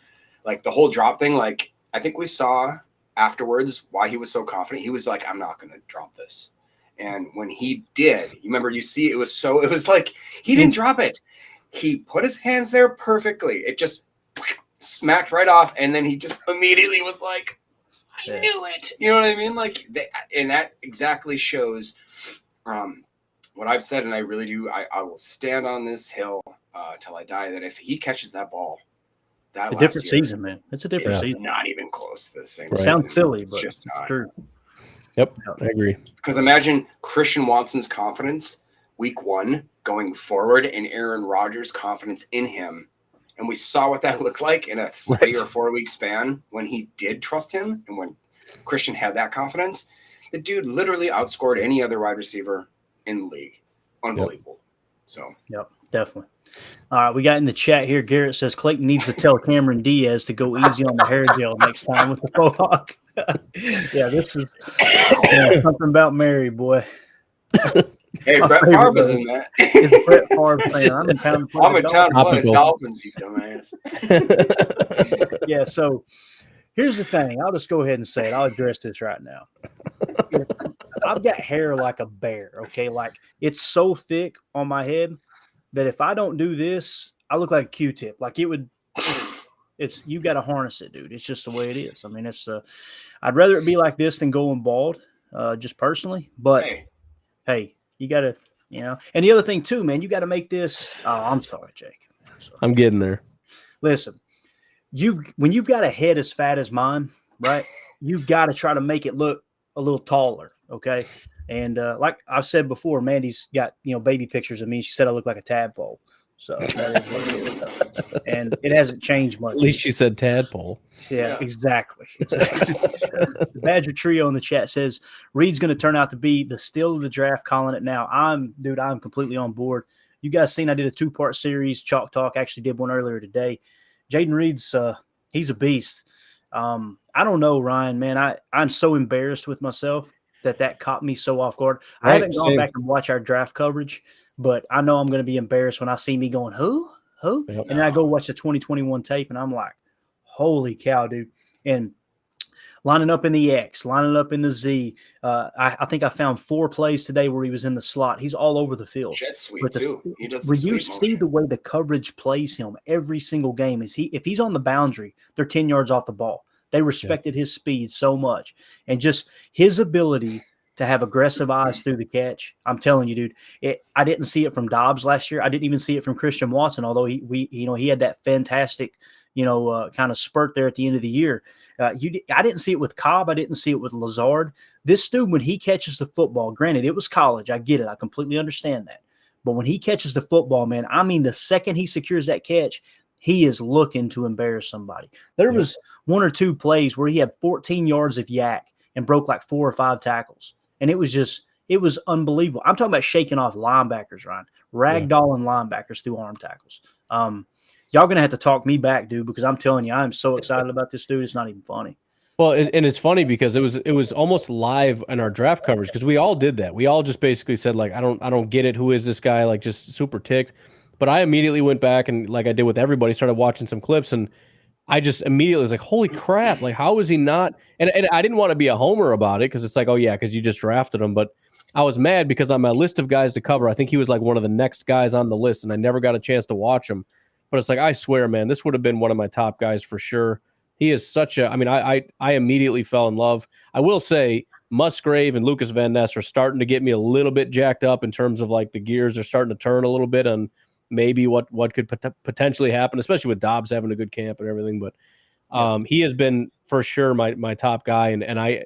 Like the whole drop thing, like I think we saw afterwards why he was so confident. He was like, I'm not gonna drop this, and when he did, you remember, it was like he didn't drop it. He put his hands there perfectly. It just smacked right off, and then he just immediately was like, I knew it. You know what I mean? Like, and that exactly shows what I've said, and I really do. I will stand on this hill till I die, that if he catches that ball, a different season, man. It's a different season. Not even close to the same. It sounds silly, it's but just not. True. Yep, I agree. Because imagine Christian Watson's confidence week 1 going forward, and Aaron Rodgers' confidence in him. And we saw what that looked like in a 3 or 4 week span when he did trust him, and when Christian had that confidence. The dude literally outscored any other wide receiver in the league. Unbelievable. Yep, definitely. All right, we got in the chat here. Garrett says Clayton needs to tell Cameron Diaz to go easy on the hair gel next time with the faux hawk. Yeah, this is something about Mary, boy. Hey, Brett Favre is in that. It's a Brett Favre fan. I'm in town to play the Dolphins, you dumbass. Yeah, so here's the thing. I'll just go ahead and say it. I'll address this right now. I've got hair like a bear, okay? Like, it's so thick on my head that if I don't do this, I look like a Q-tip. Like, you got to harness it, dude. It's just the way it is. I mean, I'd rather it be like this than going bald, just personally. But, hey you got to, And the other thing, too, man, you got to make this – oh, I'm sorry, Jake. I'm getting there. Listen, when you've got a head as fat as mine, right, you've got to try to make it look a little taller, okay? And like I've said before, Mandy's got, baby pictures of me. She said I look like a tadpole. So that is what it is. And it hasn't changed much. At least she said tadpole. Yeah. Exactly. The Badger Trio in the chat says Reed's going to turn out to be the steal of the draft, calling it now. I'm completely on board. You guys seen I did a 2-part series, Chalk Talk. Actually did one earlier today. Jaden Reed's he's a beast. I don't know, Ryan, man. I'm so embarrassed with myself that caught me so off guard. Right, I haven't gone back and watched our draft coverage, but I know I'm going to be embarrassed when I see me going, who? Yep. And then I go watch the 2021 tape, and I'm like, holy cow, dude. And lining up in the X, lining up in the Z. I think I found 4 plays today where he was in the slot. He's all over the field. Jet sweep But too. He does the when you sweep see motion. the way the coverage plays him every single game, if he's on the boundary, they're 10 yards off the ball. They respected his speed so much, and just his ability to have aggressive eyes through the catch. I'm telling you, dude, I didn't see it from Dobbs last year. I didn't even see it from Christian Watson, although he had that fantastic, kind of spurt there at the end of the year. I didn't see it with Cobb. I didn't see it with Lazard. This dude, when he catches the football, granted, it was college. I get it. I completely understand that. But when he catches the football, man, I mean, the second he secures that catch, he is looking to embarrass somebody. There was 1 or 2 plays where he had 14 yards of yak and broke like 4 or 5 tackles. And it was unbelievable. I'm talking about shaking off linebackers, Ryan, ragdolling linebackers through arm tackles. Y'all going to have to talk me back, dude, because I'm telling you, I'm so excited about this dude. It's not even funny. Well, and it's funny because it was almost live in our draft coverage because we all did that. We all just basically said like, I don't get it. Who is this guy? Like just super ticked. But I immediately went back and like I did with everybody, started watching some clips and I just immediately was like, holy crap, like how is he not? And I didn't want to be a homer about it because it's like, oh yeah, because you just drafted him. But I was mad because on my list of guys to cover, I think he was like one of the next guys on the list and I never got a chance to watch him. But it's like, I swear, man, this would have been one of my top guys for sure. He is such a, I mean, I immediately fell in love. I will say Musgrave and Lucas Van Ness are starting to get me a little bit jacked up in terms of like the gears are starting to turn a little bit on maybe what could potentially happen, especially with Dobbs having a good camp and everything. But he has been for sure my top guy. And I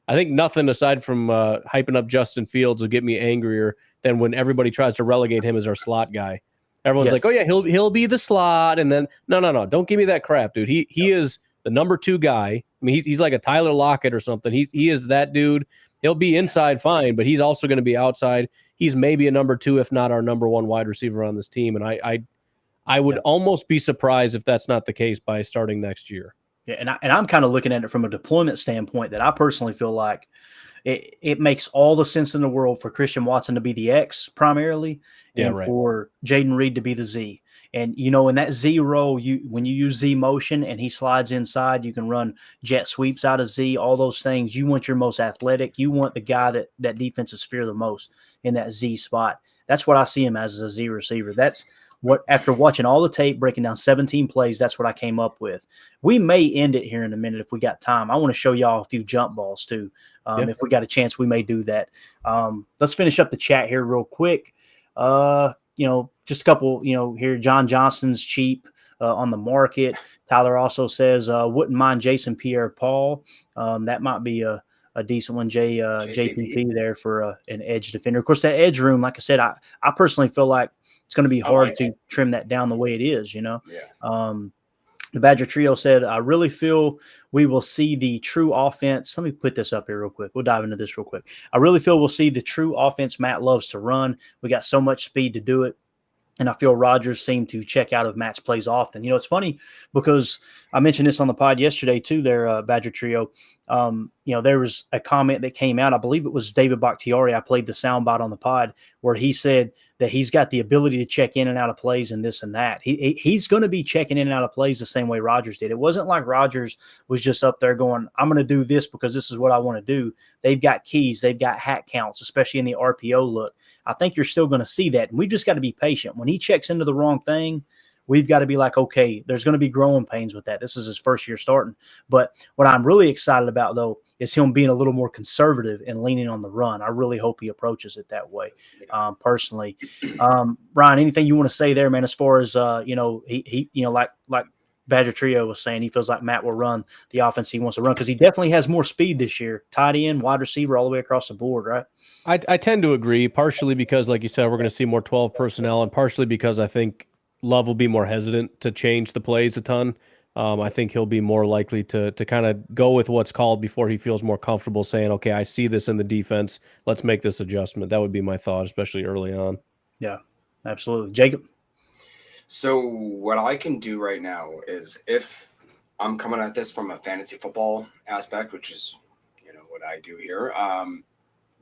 think nothing aside from hyping up Justin Fields will get me angrier than when everybody tries to relegate him as our slot guy. Everyone's like, oh yeah, he'll be the slot, and then no, don't give me that crap, dude. He is the number 2 guy. I mean, he's like a Tyler Lockett or something. He is that dude. He'll be inside fine, but he's also going to be outside. He's maybe a number 2, if not our number 1 wide receiver on this team. And I would almost be surprised if that's not the case by starting next year. Yeah, and I'm kind of looking at it from a deployment standpoint that I personally feel like it makes all the sense in the world for Christian Watson to be the X primarily, and for Jaden Reed to be the Z. And, in that Z role, when you use Z motion and he slides inside, you can run jet sweeps out of Z, all those things. You want your most athletic. You want the guy that defenses fear the most in that Z spot. That's what I see him as a Z receiver. That's what, after watching all the tape, breaking down 17 plays, that's what I came up with. We may end it here in a minute if we got time. I want to show y'all a few jump balls too. If we got a chance, we may do that. Let's finish up the chat here real quick. Just a couple, here, John Johnson's cheap on the market. Tyler also says, wouldn't mind Jason Pierre-Paul. That might be a decent one, JPP there for an edge defender. Of course, that edge room, like I said, I personally feel like it's going to be hard to trim that down the way it is, Yeah. The Badger Trio said, I really feel we will see the true offense. Let me put this up here real quick. We'll dive into this real quick. I really feel we'll see the true offense Matt loves to run. We got so much speed to do it. And I feel Rodgers seemed to check out of Matt's plays often. It's funny because I mentioned this on the pod yesterday too there, Badger Trio. There was a comment that came out. I believe it was David Bakhtiari. I played the soundbite on the pod where he said that he's got the ability to check in and out of plays and this and that. He's going to be checking in and out of plays the same way Rodgers did. It wasn't like Rodgers was just up there going, I'm going to do this because this is what I want to do. They've got keys. They've got hat counts, especially in the RPO look. I think you're still going to see that. And we've just got to be patient. When he checks into the wrong thing, we've got to be like, okay, there's going to be growing pains with that. This is his first year starting. But what I'm really excited about, though, is him being a little more conservative and leaning on the run. I really hope he approaches it that way, personally. Ryan, anything you want to say there, man, as far as, like Badger Trio was saying, he feels like Matt will run the offense he wants to run because he definitely has more speed this year. Tight end, wide receiver, all the way across the board, right? I tend to agree, partially because, like you said, we're going to see more 12 personnel, and partially because I think Love will be more hesitant to change the plays a ton. I think he'll be more likely to kind of go with what's called before he feels more comfortable saying, okay, I see this in the defense. Let's make this adjustment. That would be my thought, especially early on. Yeah, absolutely. Jacob? So what I can do right now is, if I'm coming at this from a fantasy football aspect, which is, what I do here,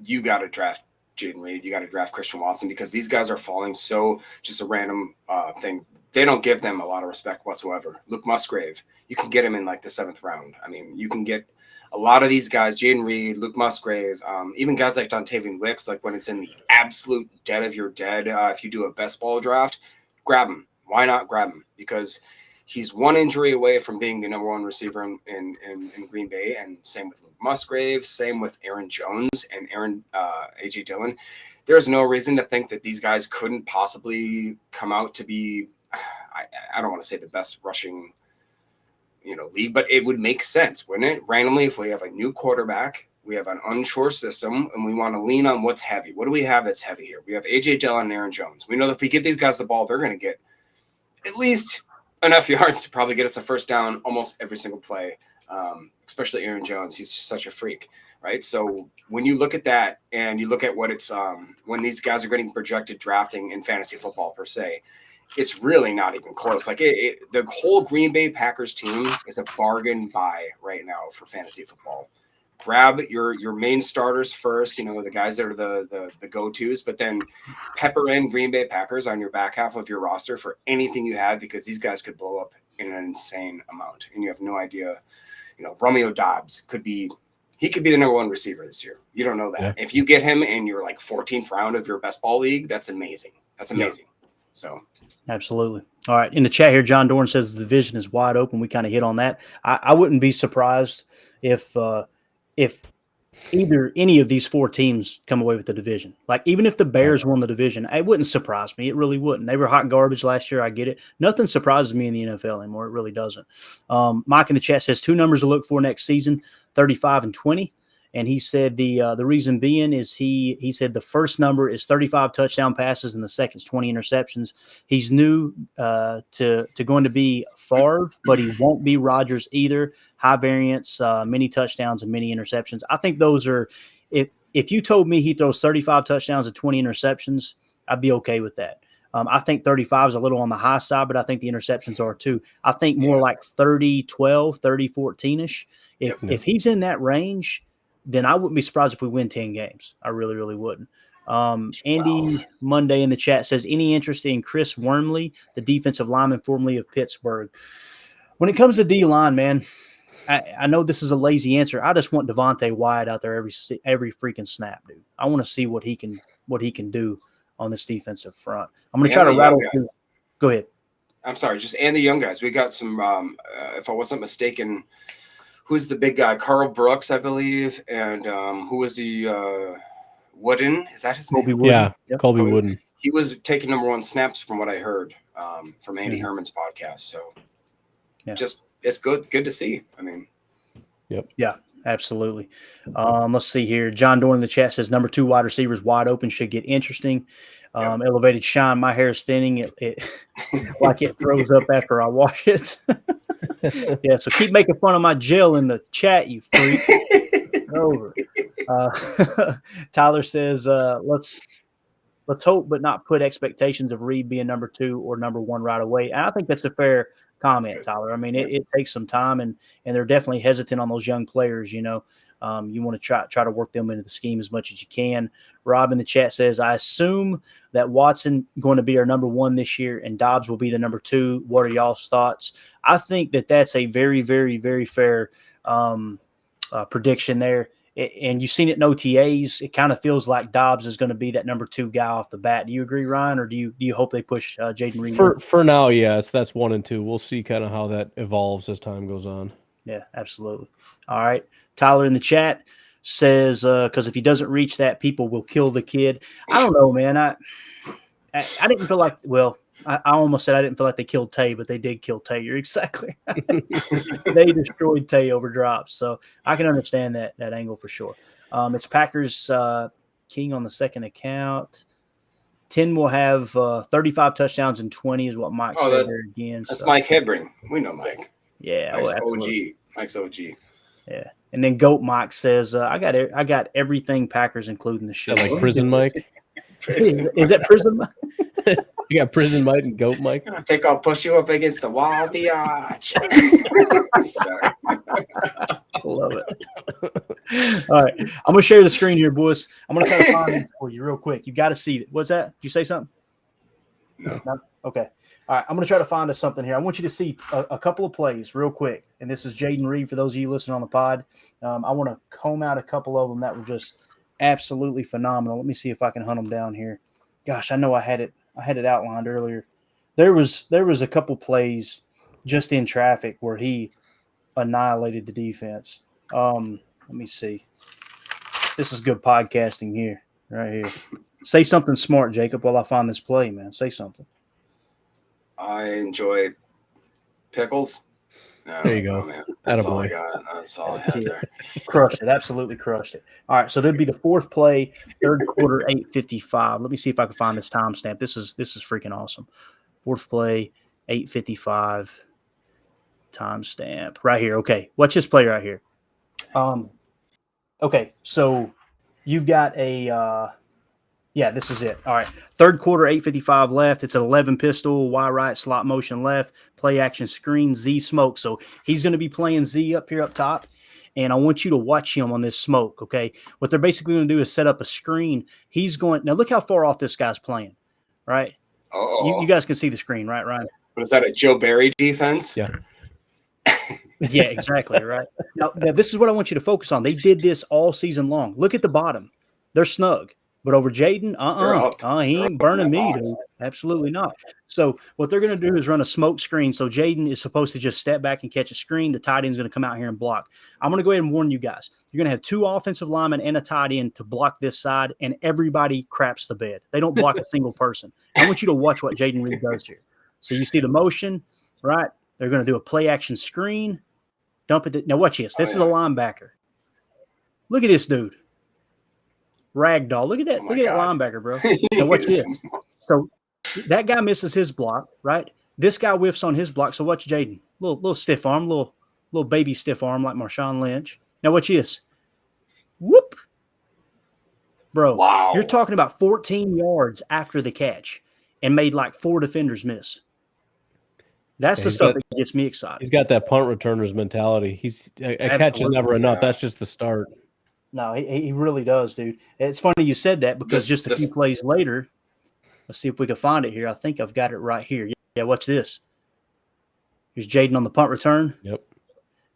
you got to draft Jaden Reed. You got to draft Christian Watson because these guys are falling so, just a random thing. they don't give them a lot of respect whatsoever. Luke Musgrave, you can get him in like the 7th round. I mean, you can get a lot of these guys, Jaden Reed, Luke Musgrave, even guys like Dontavian Wicks, like when it's in the absolute dead of your dead, if you do a best ball draft, grab him. Why not grab him? Because he's one injury away from being the number 1 receiver in Green Bay, and same with Luke Musgrave, same with Aaron Jones and A.J. Dillon. There's no reason to think that these guys couldn't possibly come out to be, I don't want to say the best rushing league, but it would make sense, wouldn't it? Randomly, if we have a new quarterback, we have an unsure system, and we want to lean on what's heavy. What do we have that's heavy here? We have A.J. Dillon and Aaron Jones. We know that if we give these guys the ball, they're going to get at least enough yards to probably get us a first down almost every single play, especially Aaron Jones. He's just such a freak, right? So when you look at that and you look at what it's when these guys are getting projected drafting in fantasy football per se, it's really not even close. Like the whole Green Bay Packers team is a bargain buy right now for fantasy football. Grab your main starters first, the guys that are the go-tos, but then pepper in Green Bay Packers on your back half of your roster for anything you have, because these guys could blow up in an insane amount, and you have no idea. Romeo Doubs could be the number 1 receiver this year. You don't know that. Yeah. If you get him in your 14th round of your best ball league, that's amazing. That's amazing. Yeah. So absolutely. All right. In the chat here, John Dorn says the division is wide open. We kind of hit on that. I wouldn't be surprised if either any of these 4 teams come away with the division. Like, even if the Bears won the division, it wouldn't surprise me. It really wouldn't. They were hot garbage last year. I get it. Nothing surprises me in the NFL anymore. It really doesn't. Mike in the chat says 2 numbers to look for next season, 35 and 20. And he said the reason being is he said the first number is 35 touchdown passes and the second is 20 interceptions. He's new to going to be Favre, but he won't be Rodgers either. High variance, many touchdowns and many interceptions. I think those are if you told me he throws 35 touchdowns and 20 interceptions, I'd be okay with that. I think 35 is a little on the high side, but I think the interceptions are too. I think more like 30-12, 30-14-ish. If he's in that range, then I wouldn't be surprised if we win 10 games. I really, really wouldn't. Andy Monday in the chat says, any interest in Chris Wormley, the defensive lineman formerly of Pittsburgh? When it comes to D-line, man, I know this is a lazy answer. I just want Devontae Wyatt out there every freaking snap, dude. I want to see what he can do on this defensive front. I'm going to try to rattle through. Go ahead. I'm sorry, and the young guys. We got some, if I wasn't mistaken, who's the big guy? Carl Brooks, I believe. And who was the Wooden? Is that his name? Wooden. Yeah, yep. Colby Wooden. He was taking number 1 snaps from what I heard from Andy Herman's podcast. So just it's good to see. I mean. Yep. Yeah, absolutely. Let's see here. John Dorn in the chat says number 2 wide receivers wide open, should get interesting. Elevated shine. My hair is thinning. It like it froze up after I wash it. Yeah, so keep making fun of my gel in the chat, you freak. Over. Tyler says, let's hope but not put expectations of Reed being number 2 or number 1 right away. And I think that's a fair comment, Tyler. I mean, it takes some time, and they're definitely hesitant on those young players, You want to try to work them into the scheme as much as you can. Rob in the chat says, I assume that Watson going to be our number 1 this year and Dobbs will be the number 2. What are y'all's thoughts? I think that's a very, very, very fair prediction there. And you've seen it in OTAs. It kind of feels like Dobbs is going to be that number 2 guy off the bat. Do you agree, Ryan, or do you hope they push Jaden Reed? For now, yes, that's 1 and 2. We'll see kind of how that evolves as time goes on. Yeah, absolutely. All right. Tyler in the chat says, because if he doesn't reach that, people will kill the kid. I don't know, man. I didn't feel like, I almost said I didn't feel like they killed Tay, but they did kill Tay. You're exactly right. They destroyed Tay over drops. So I can understand that angle for sure. It's Packers King on the second account. 10 will have 35 touchdowns and 20 is what Mike said there again. That's Mike Hebring. We know Mike. Yeah. Mike's OG. Yeah. And then Goat Mike says, I got everything Packers, including the show. Like Prison Mike? Is that Prison Mike? You got Prison Mike and Goat Mike? I think I'll push you up against the wall, biatch. Sorry. I love it. All right. I'm going to share the screen here, boys. I'm going to try to find it for you real quick. You got to see it. What's that? Did you say something? No. Okay. All right. I'm going to try to find us something here. I want you to see a couple of plays real quick. And this is Jaden Reed for those of you listening on the pod. I want to comb out a couple of them that were just absolutely phenomenal. Let me see if I can hunt them down here. Gosh, I know I had it outlined earlier. There was a couple plays just in traffic where he annihilated the defense. Let me see. This is good podcasting here, right here. Say something smart, Jacob, while I find this play, man. Say something. I enjoy pickles. There you go. Man. That's all I Attaboy. got. That's all I had there. Crushed it. Absolutely crushed it. All right, so there'd be the fourth play, third quarter, 8:55. Let me see if I can find this timestamp. This is freaking awesome. Fourth play, 8:55 timestamp right here. Okay, watch this play right here. Okay, so you've got a yeah, this is it. All right. Third quarter, 8:55 left. It's an 11 pistol, Y right, slot motion left, play action screen, Z smoke. So he's going to be playing Z up here up top. And I want you to watch him on this smoke, okay? What they're basically going to do is set up a screen. He's going – now look how far off this guy's playing, right? You guys can see the screen, right, Ryan? What is that, a Joe Barry defense? Yeah. Yeah, exactly, right? Now, this is what I want you to focus on. They did this all season long. Look at the bottom. They're snug. But over Jaden, he ain't burning me, dude. Absolutely not. So what they're going to do is run a smoke screen. So Jaden is supposed to just step back and catch a screen. The tight end is going to come out here and block. I'm going to go ahead and warn you guys. You're going to have two offensive linemen and a tight end to block this side, and everybody craps the bed. They don't block a single person. I want you to watch what Jaden Reed does here. So you see the motion, right? They're going to do a play action screen. Dump it. Now watch this. This is a linebacker. Look at this dude. Ragdoll. Look at that. Look at that linebacker, bro. Now watch this. So that guy misses his block, right? This guy whiffs on his block. So watch Jaden. Little stiff arm, little baby stiff arm like Marshawn Lynch. Now watch this. Whoop. Bro, wow. You're talking about 14 yards after the catch and made like 4 defenders miss. That's the stuff that gets me excited. He's got that punt returner's mentality. A catch is never enough. That's just the start. No, he really does, dude. It's funny you said that because just a few plays later, let's see if we can find it here. I think I've got it right here. Yeah, watch this. Here's Jaden on the punt return. Yep.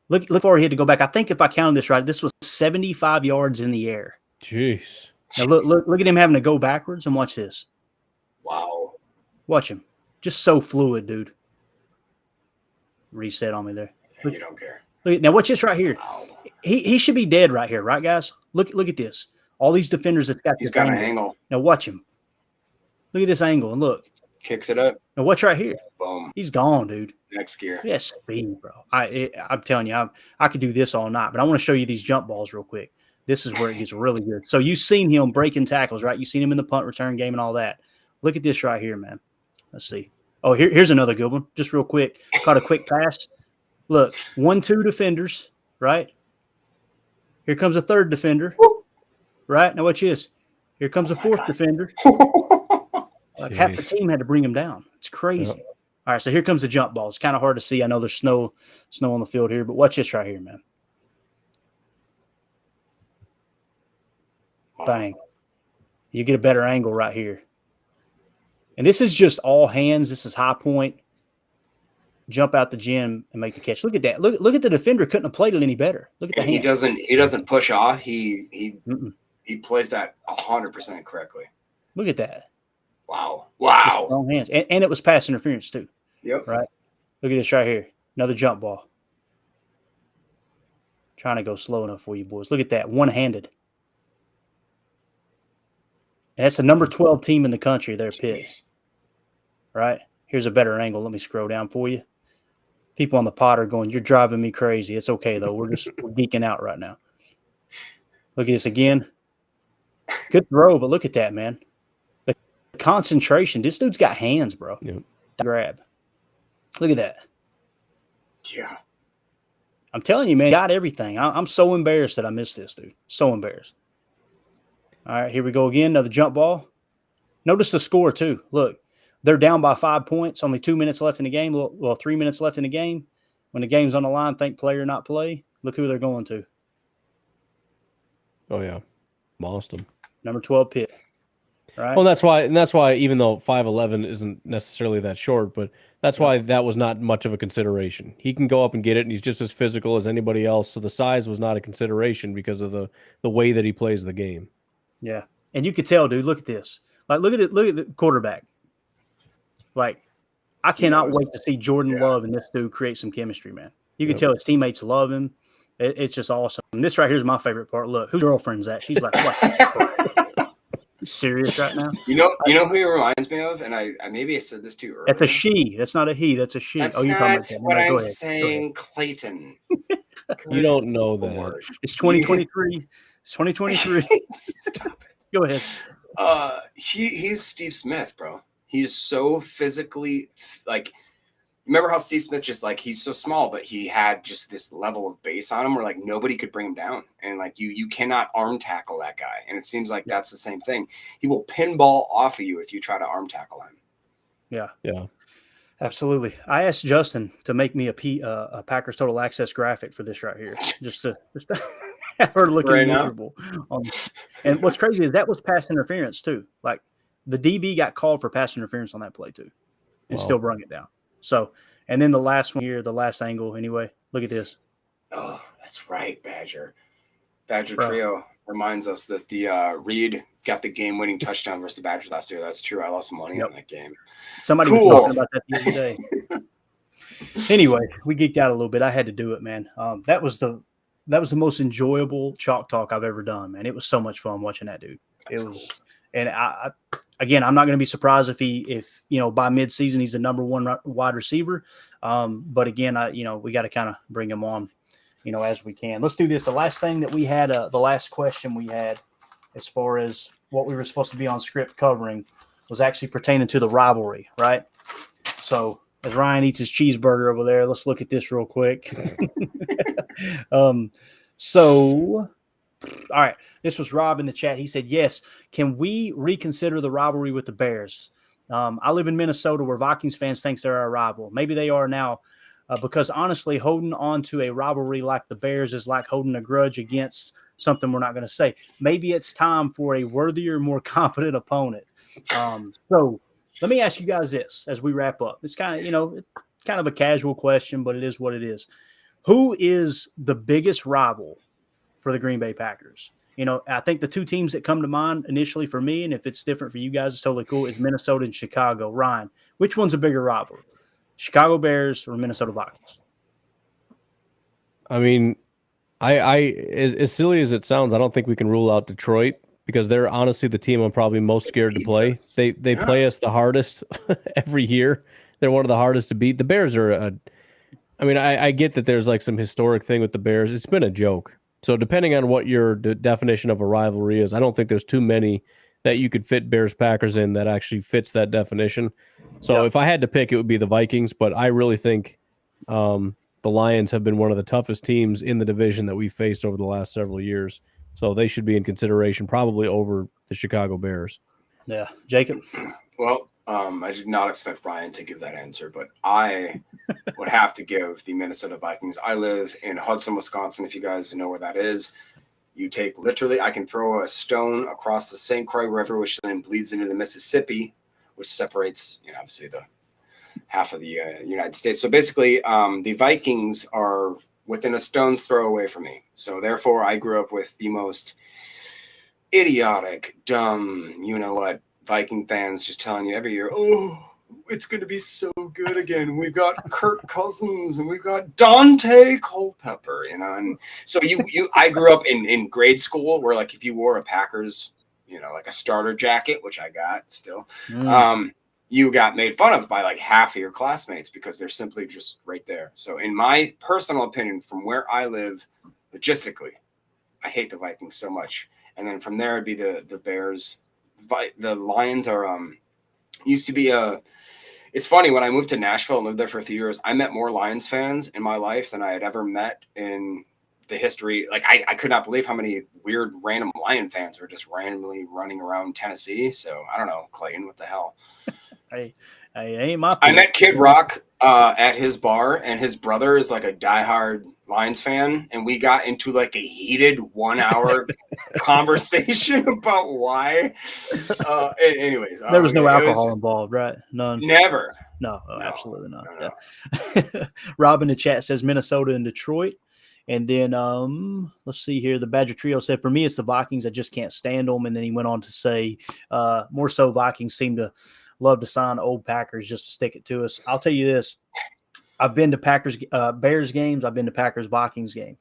Look where he had to go back. I think if I counted this right, this was 75 yards in the air. Jeez. Now look at him having to go backwards and watch this. Wow. Watch him. Just so fluid, dude. Reset on me there. Yeah, you don't care. Now watch this right here. Wow. He should be dead right here, right, guys? Look at this. All these defenders that's got He's got an angle. Now watch him. Look at this angle and look. Kicks it up. Now watch right here. Boom. He's gone, dude. Next gear. Yeah, speed, bro. I'm telling you, I could do this all night, but I want to show you these jump balls real quick. This is where it gets really good. So you've seen him breaking tackles, right? You've seen him in the punt return game and all that. Look at this right here, man. Let's see. Oh, here's another good one. Just real quick. Caught a quick pass. Look, 1-2 defenders, right? Here comes a third defender, right? Now watch this. Here comes a fourth defender. Like half the team had to bring him down. It's crazy. Yep. All right, so here comes the jump ball. It's kind of hard to see. I know there's snow on the field here, but watch this right here, man. Wow. Bang. You get a better angle right here. And this is just all hands. This is high point. Jump out the gym and make the catch. Look at that. Look at the defender. Couldn't have played it any better. Look at the hands. He doesn't push off. He plays that 100% correctly. Look at that. Wow. Strong hands. And it was pass interference too. Yep. Right. Look at this right here. Another jump ball. Trying to go slow enough for you boys. Look at that. One-handed. And that's the number 12 team in the country. They're pissed. Right. Here's a better angle. Let me scroll down for you. People on the pod are going, you're driving me crazy. It's okay, though. We're geeking out right now. Look at this again. Good throw, but look at that, man. The concentration. This dude's got hands, bro. Yep. Grab. Look at that. Yeah. I'm telling you, man, got everything. I'm so embarrassed that I missed this, dude. So embarrassed. All right, here we go again. Another jump ball. Notice the score, too. Look. They're down by 5 points, only 2 minutes left in the game. Well, 3 minutes left in the game. When the game's on the line, think play or not play. Look who they're going to. Oh, yeah. Lost them. Number 12 Pitt. right? Well, that's why even though 5'11" isn't necessarily that short, but that's why that was not much of a consideration. He can go up and get it, and he's just as physical as anybody else. So the size was not a consideration because of the way that he plays the game. Yeah, and you could tell, dude. Look at this. Like, look at the quarterback. Like, I cannot wait to see Jordan Love and this dude create some chemistry, man. You can tell his teammates love him. It's just awesome. And this right here is my favorite part. Look, whose girlfriend's that? She's like, what? You serious right now? You know who he reminds me of? And I maybe I said this too earlier. That's a she. That's not a he. That's a she. That's you're not talking about what I'm saying, Clayton. You don't know that. It's 2023. It's 2023. Stop it. Go ahead. He's Steve Smith, bro. He's so physically like. Remember how Steve Smith just like he's so small, but he had just this level of base on him where like nobody could bring him down, and like you cannot arm tackle that guy. And it seems like that's the same thing. He will pinball off of you if you try to arm tackle him. Yeah, absolutely. I asked Justin to make me a Packers Total Access graphic for this right here, just to have her looking Right miserable. And what's crazy is that was pass interference too. Like the DB got called for pass interference on that play too, and still brung it down. So, and then the last one here, the last angle. Anyway, look at this. Oh, that's right, Badger Trio reminds us that the Reed got the game-winning touchdown versus the Badgers last year. That's true. I lost money on that game. Somebody was talking about that the other day. Anyway, we geeked out a little bit. I had to do it, man. That was the most enjoyable chalk talk I've ever done, man. It was so much fun watching that dude. That's it was, cool. And again, I'm not going to be surprised if by midseason he's the number one wide receiver. But again, we got to kind of bring him on, as we can. Let's do this. The last thing that we had, the last question we had, as far as what we were supposed to be on script covering, was actually pertaining to the rivalry, right? So as Ryan eats his cheeseburger over there, let's look at this real quick. So. All right. This was Rob in the chat. He said, yes. Can we reconsider the rivalry with the Bears? I live in Minnesota where Vikings fans think they're our rival. Maybe they are now because honestly, holding on to a rivalry like the Bears is like holding a grudge against something we're not going to say. Maybe it's time for a worthier, more competent opponent. So let me ask you guys this as we wrap up. It's kind of a casual question, but it is what it is. Who is the biggest rival for the Green Bay Packers? I think the two teams that come to mind initially for me, and if it's different for you guys, it's totally cool, is Minnesota and Chicago. Ryan, which one's a bigger rivalry? Chicago Bears or Minnesota Vikings? I mean, I as silly as it sounds, I don't think we can rule out Detroit because they're honestly the team I'm probably most scared to play. They play us the hardest every year. They're one of the hardest to beat. The Bears are I get that there's like some historic thing with the Bears. It's been a joke. So depending on what your definition of a rivalry is, I don't think there's too many that you could fit Bears-Packers in that actually fits that definition. So if I had to pick, it would be the Vikings, but I really think the Lions have been one of the toughest teams in the division that we've faced over the last several years. So they should be in consideration probably over the Chicago Bears. Yeah. Jacob? Well, I did not expect Ryan to give that answer, but I would have to give the Minnesota Vikings. I live in Hudson, Wisconsin, if you guys know where that is. You take literally, I can throw a stone across the St. Croix River, which then bleeds into the Mississippi, which separates, obviously the half of the United States. So basically, the Vikings are within a stone's throw away from me. So therefore, I grew up with the most idiotic, dumb, Viking fans just telling you every year, oh, it's going to be so good again. We've got Kirk Cousins and we've got Dante Culpepper, and so I grew up in grade school where like if you wore a Packers, like a starter jacket, which I got still, you got made fun of by like half of your classmates because they're simply just right there. So in my personal opinion, from where I live, logistically, I hate the Vikings so much. And then from there it'd be the Bears. The Lions are used to be it's funny, when I moved to Nashville and lived there for a few years, I met more Lions fans in my life than I had ever met in the history. Like I could not believe how many weird random Lion fans were just randomly running around Tennessee. So I don't know, Clayton, what the hell? I ain't my I met Kid Rock at his bar, and his brother is like a diehard Lions fan, and we got into like a heated 1 hour conversation about why. Anyways, There was no alcohol involved, right? None. Never. No, absolutely not. No. Yeah. Rob in the chat says Minnesota and Detroit. And then let's see here. The Badger Trio said, for me, it's the Vikings. I just can't stand them. And then he went on to say, more so Vikings seem to love to sign old Packers just to stick it to us. I'll tell you this. I've been to Bears games. I've been to Packers Vikings games.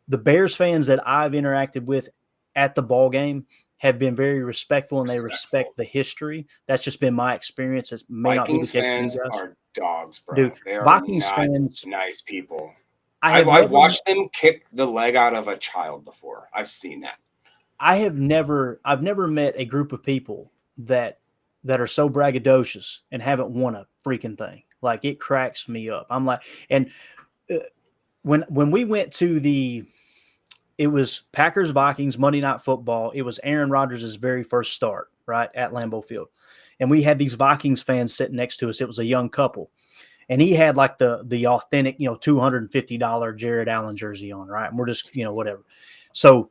The Bears fans that I've interacted with at the ball game have been very respectful, and they respect the history. That's just been my experience. It may Vikings not be the case fans for you guys. are dogs, bro. Dude, they are Vikings not fans, nice people. I've watched them kick the leg out of a child before. I've seen that. I've never met a group of people that are so braggadocious and haven't won a freaking thing. Like, it cracks me up. I'm like, and when we went to it was Packers Vikings Monday Night Football. It was Aaron Rodgers' very first start, right, at Lambeau Field, and we had these Vikings fans sitting next to us. It was a young couple. And he had like the authentic, $250 Jared Allen jersey on, right? And we're just, whatever. So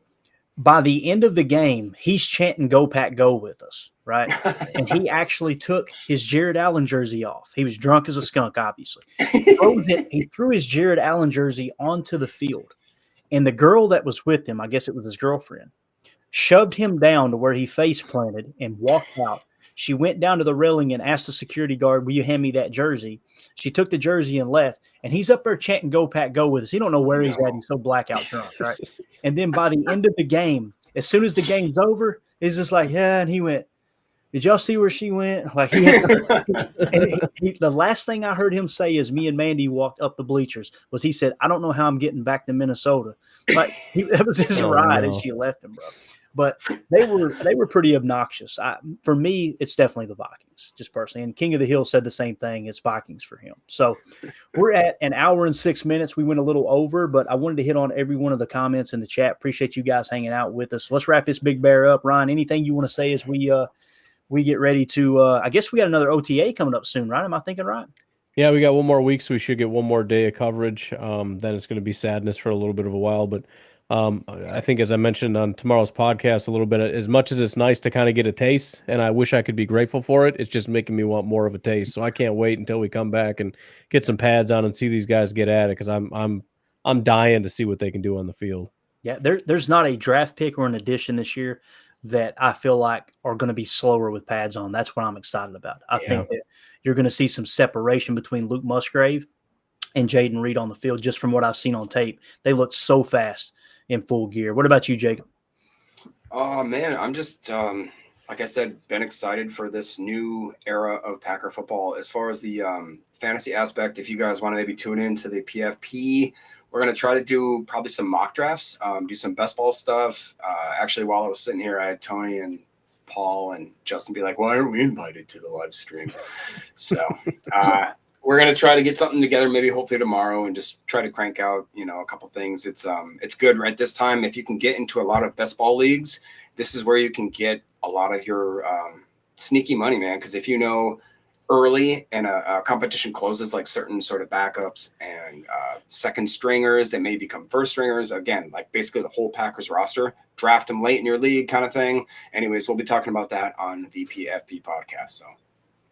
by the end of the game, he's chanting "Go Pack Go" with us, right? And he actually took his Jared Allen jersey off. He was drunk as a skunk, obviously. He threw his Jared Allen jersey onto the field. And the girl that was with him, I guess it was his girlfriend, shoved him down to where he face planted and walked out. She went down to the railing and asked the security guard, "Will you hand me that jersey?" She took the jersey and left, and he's up there chanting "Go Pack Go" with us. He don't know where he's at. He's so blackout drunk, right? And then by the end of the game, as soon as the game's over, he's just like, "Yeah," and he went, "Did y'all see where she went?" Like, the last thing I heard him say is me and Mandy walked up the bleachers was he said, "I don't know how I'm getting back to Minnesota." Like, that was his ride as she left him, bro. But they were pretty obnoxious. For me, it's definitely the Vikings, just personally. And King of the Hill said the same thing. It's Vikings for him. So we're at an hour and 6 minutes. We went a little over, but I wanted to hit on every one of the comments in the chat. Appreciate you guys hanging out with us. Let's wrap this big bear up. Ryan, anything you want to say as we get ready to I guess we got another OTA coming up soon, right? Am I thinking right? Yeah, we got one more week, so we should get one more day of coverage. Then it's going to be sadness for a little bit of a while, but I think, as I mentioned on tomorrow's podcast a little bit, as much as it's nice to kind of get a taste, and I wish I could be grateful for it, it's just making me want more of a taste. So I can't wait until we come back and get some pads on and see these guys get at it, because I'm dying to see what they can do on the field. Yeah, there's not a draft pick or an addition this year that I feel like are going to be slower with pads on. That's what I'm excited about. I think that you're going to see some separation between Luke Musgrave and Jaden Reed on the field, just from what I've seen on tape. They look so fast in full gear. What about you, Jacob? Oh, man, I'm just, like I said, been excited for this new era of Packer football. As far as the fantasy aspect, if you guys want to maybe tune in to the PFP, we're going to try to do probably some mock drafts, do some best ball stuff. Actually, while I was sitting here, I had Tony and Paul and Justin be like, "Why aren't we invited to the live stream?" So we're going to try to get something together, maybe hopefully tomorrow, and just try to crank out, a couple things. It's good right this time. If you can get into a lot of best ball leagues, this is where you can get a lot of your sneaky money, man. Because if early and a competition closes, like certain sort of backups and second stringers that may become first stringers, again, like basically the whole Packers roster, draft them late in your league kind of thing. Anyways, we'll be talking about that on the PFP podcast. So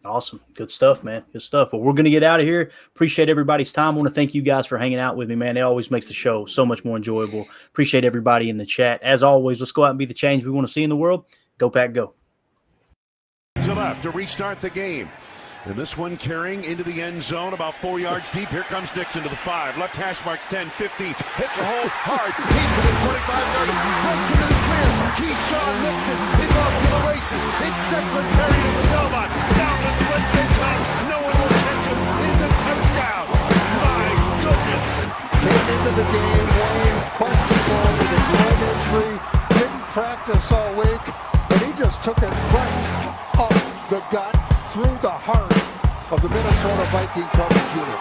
awesome. Good stuff, man. Good stuff. Well, we're going to get out of here. Appreciate everybody's time. I want to thank you guys for hanging out with me, man. It always makes the show so much more enjoyable. Appreciate everybody in the chat. As always, let's go out and be the change we want to see in the world. Go Pack, go. To left to restart the game. And this one carrying into the end zone about 4 yards deep. Here comes Nixon to the 5. Left hash marks 10, 15. Hits a hole hard. He's to the 25, 30. Breaks into the clear. Keyshawn Nixon is off to the races. It's Secretary of the Belmont. Down the splits in time. No one will catch him. It's a touchdown. My goodness. Came into the game, Wayne, questionable with a groin injury. Didn't practice all week. And he just took it right up the gut through the heart of the Minnesota Viking coverage unit.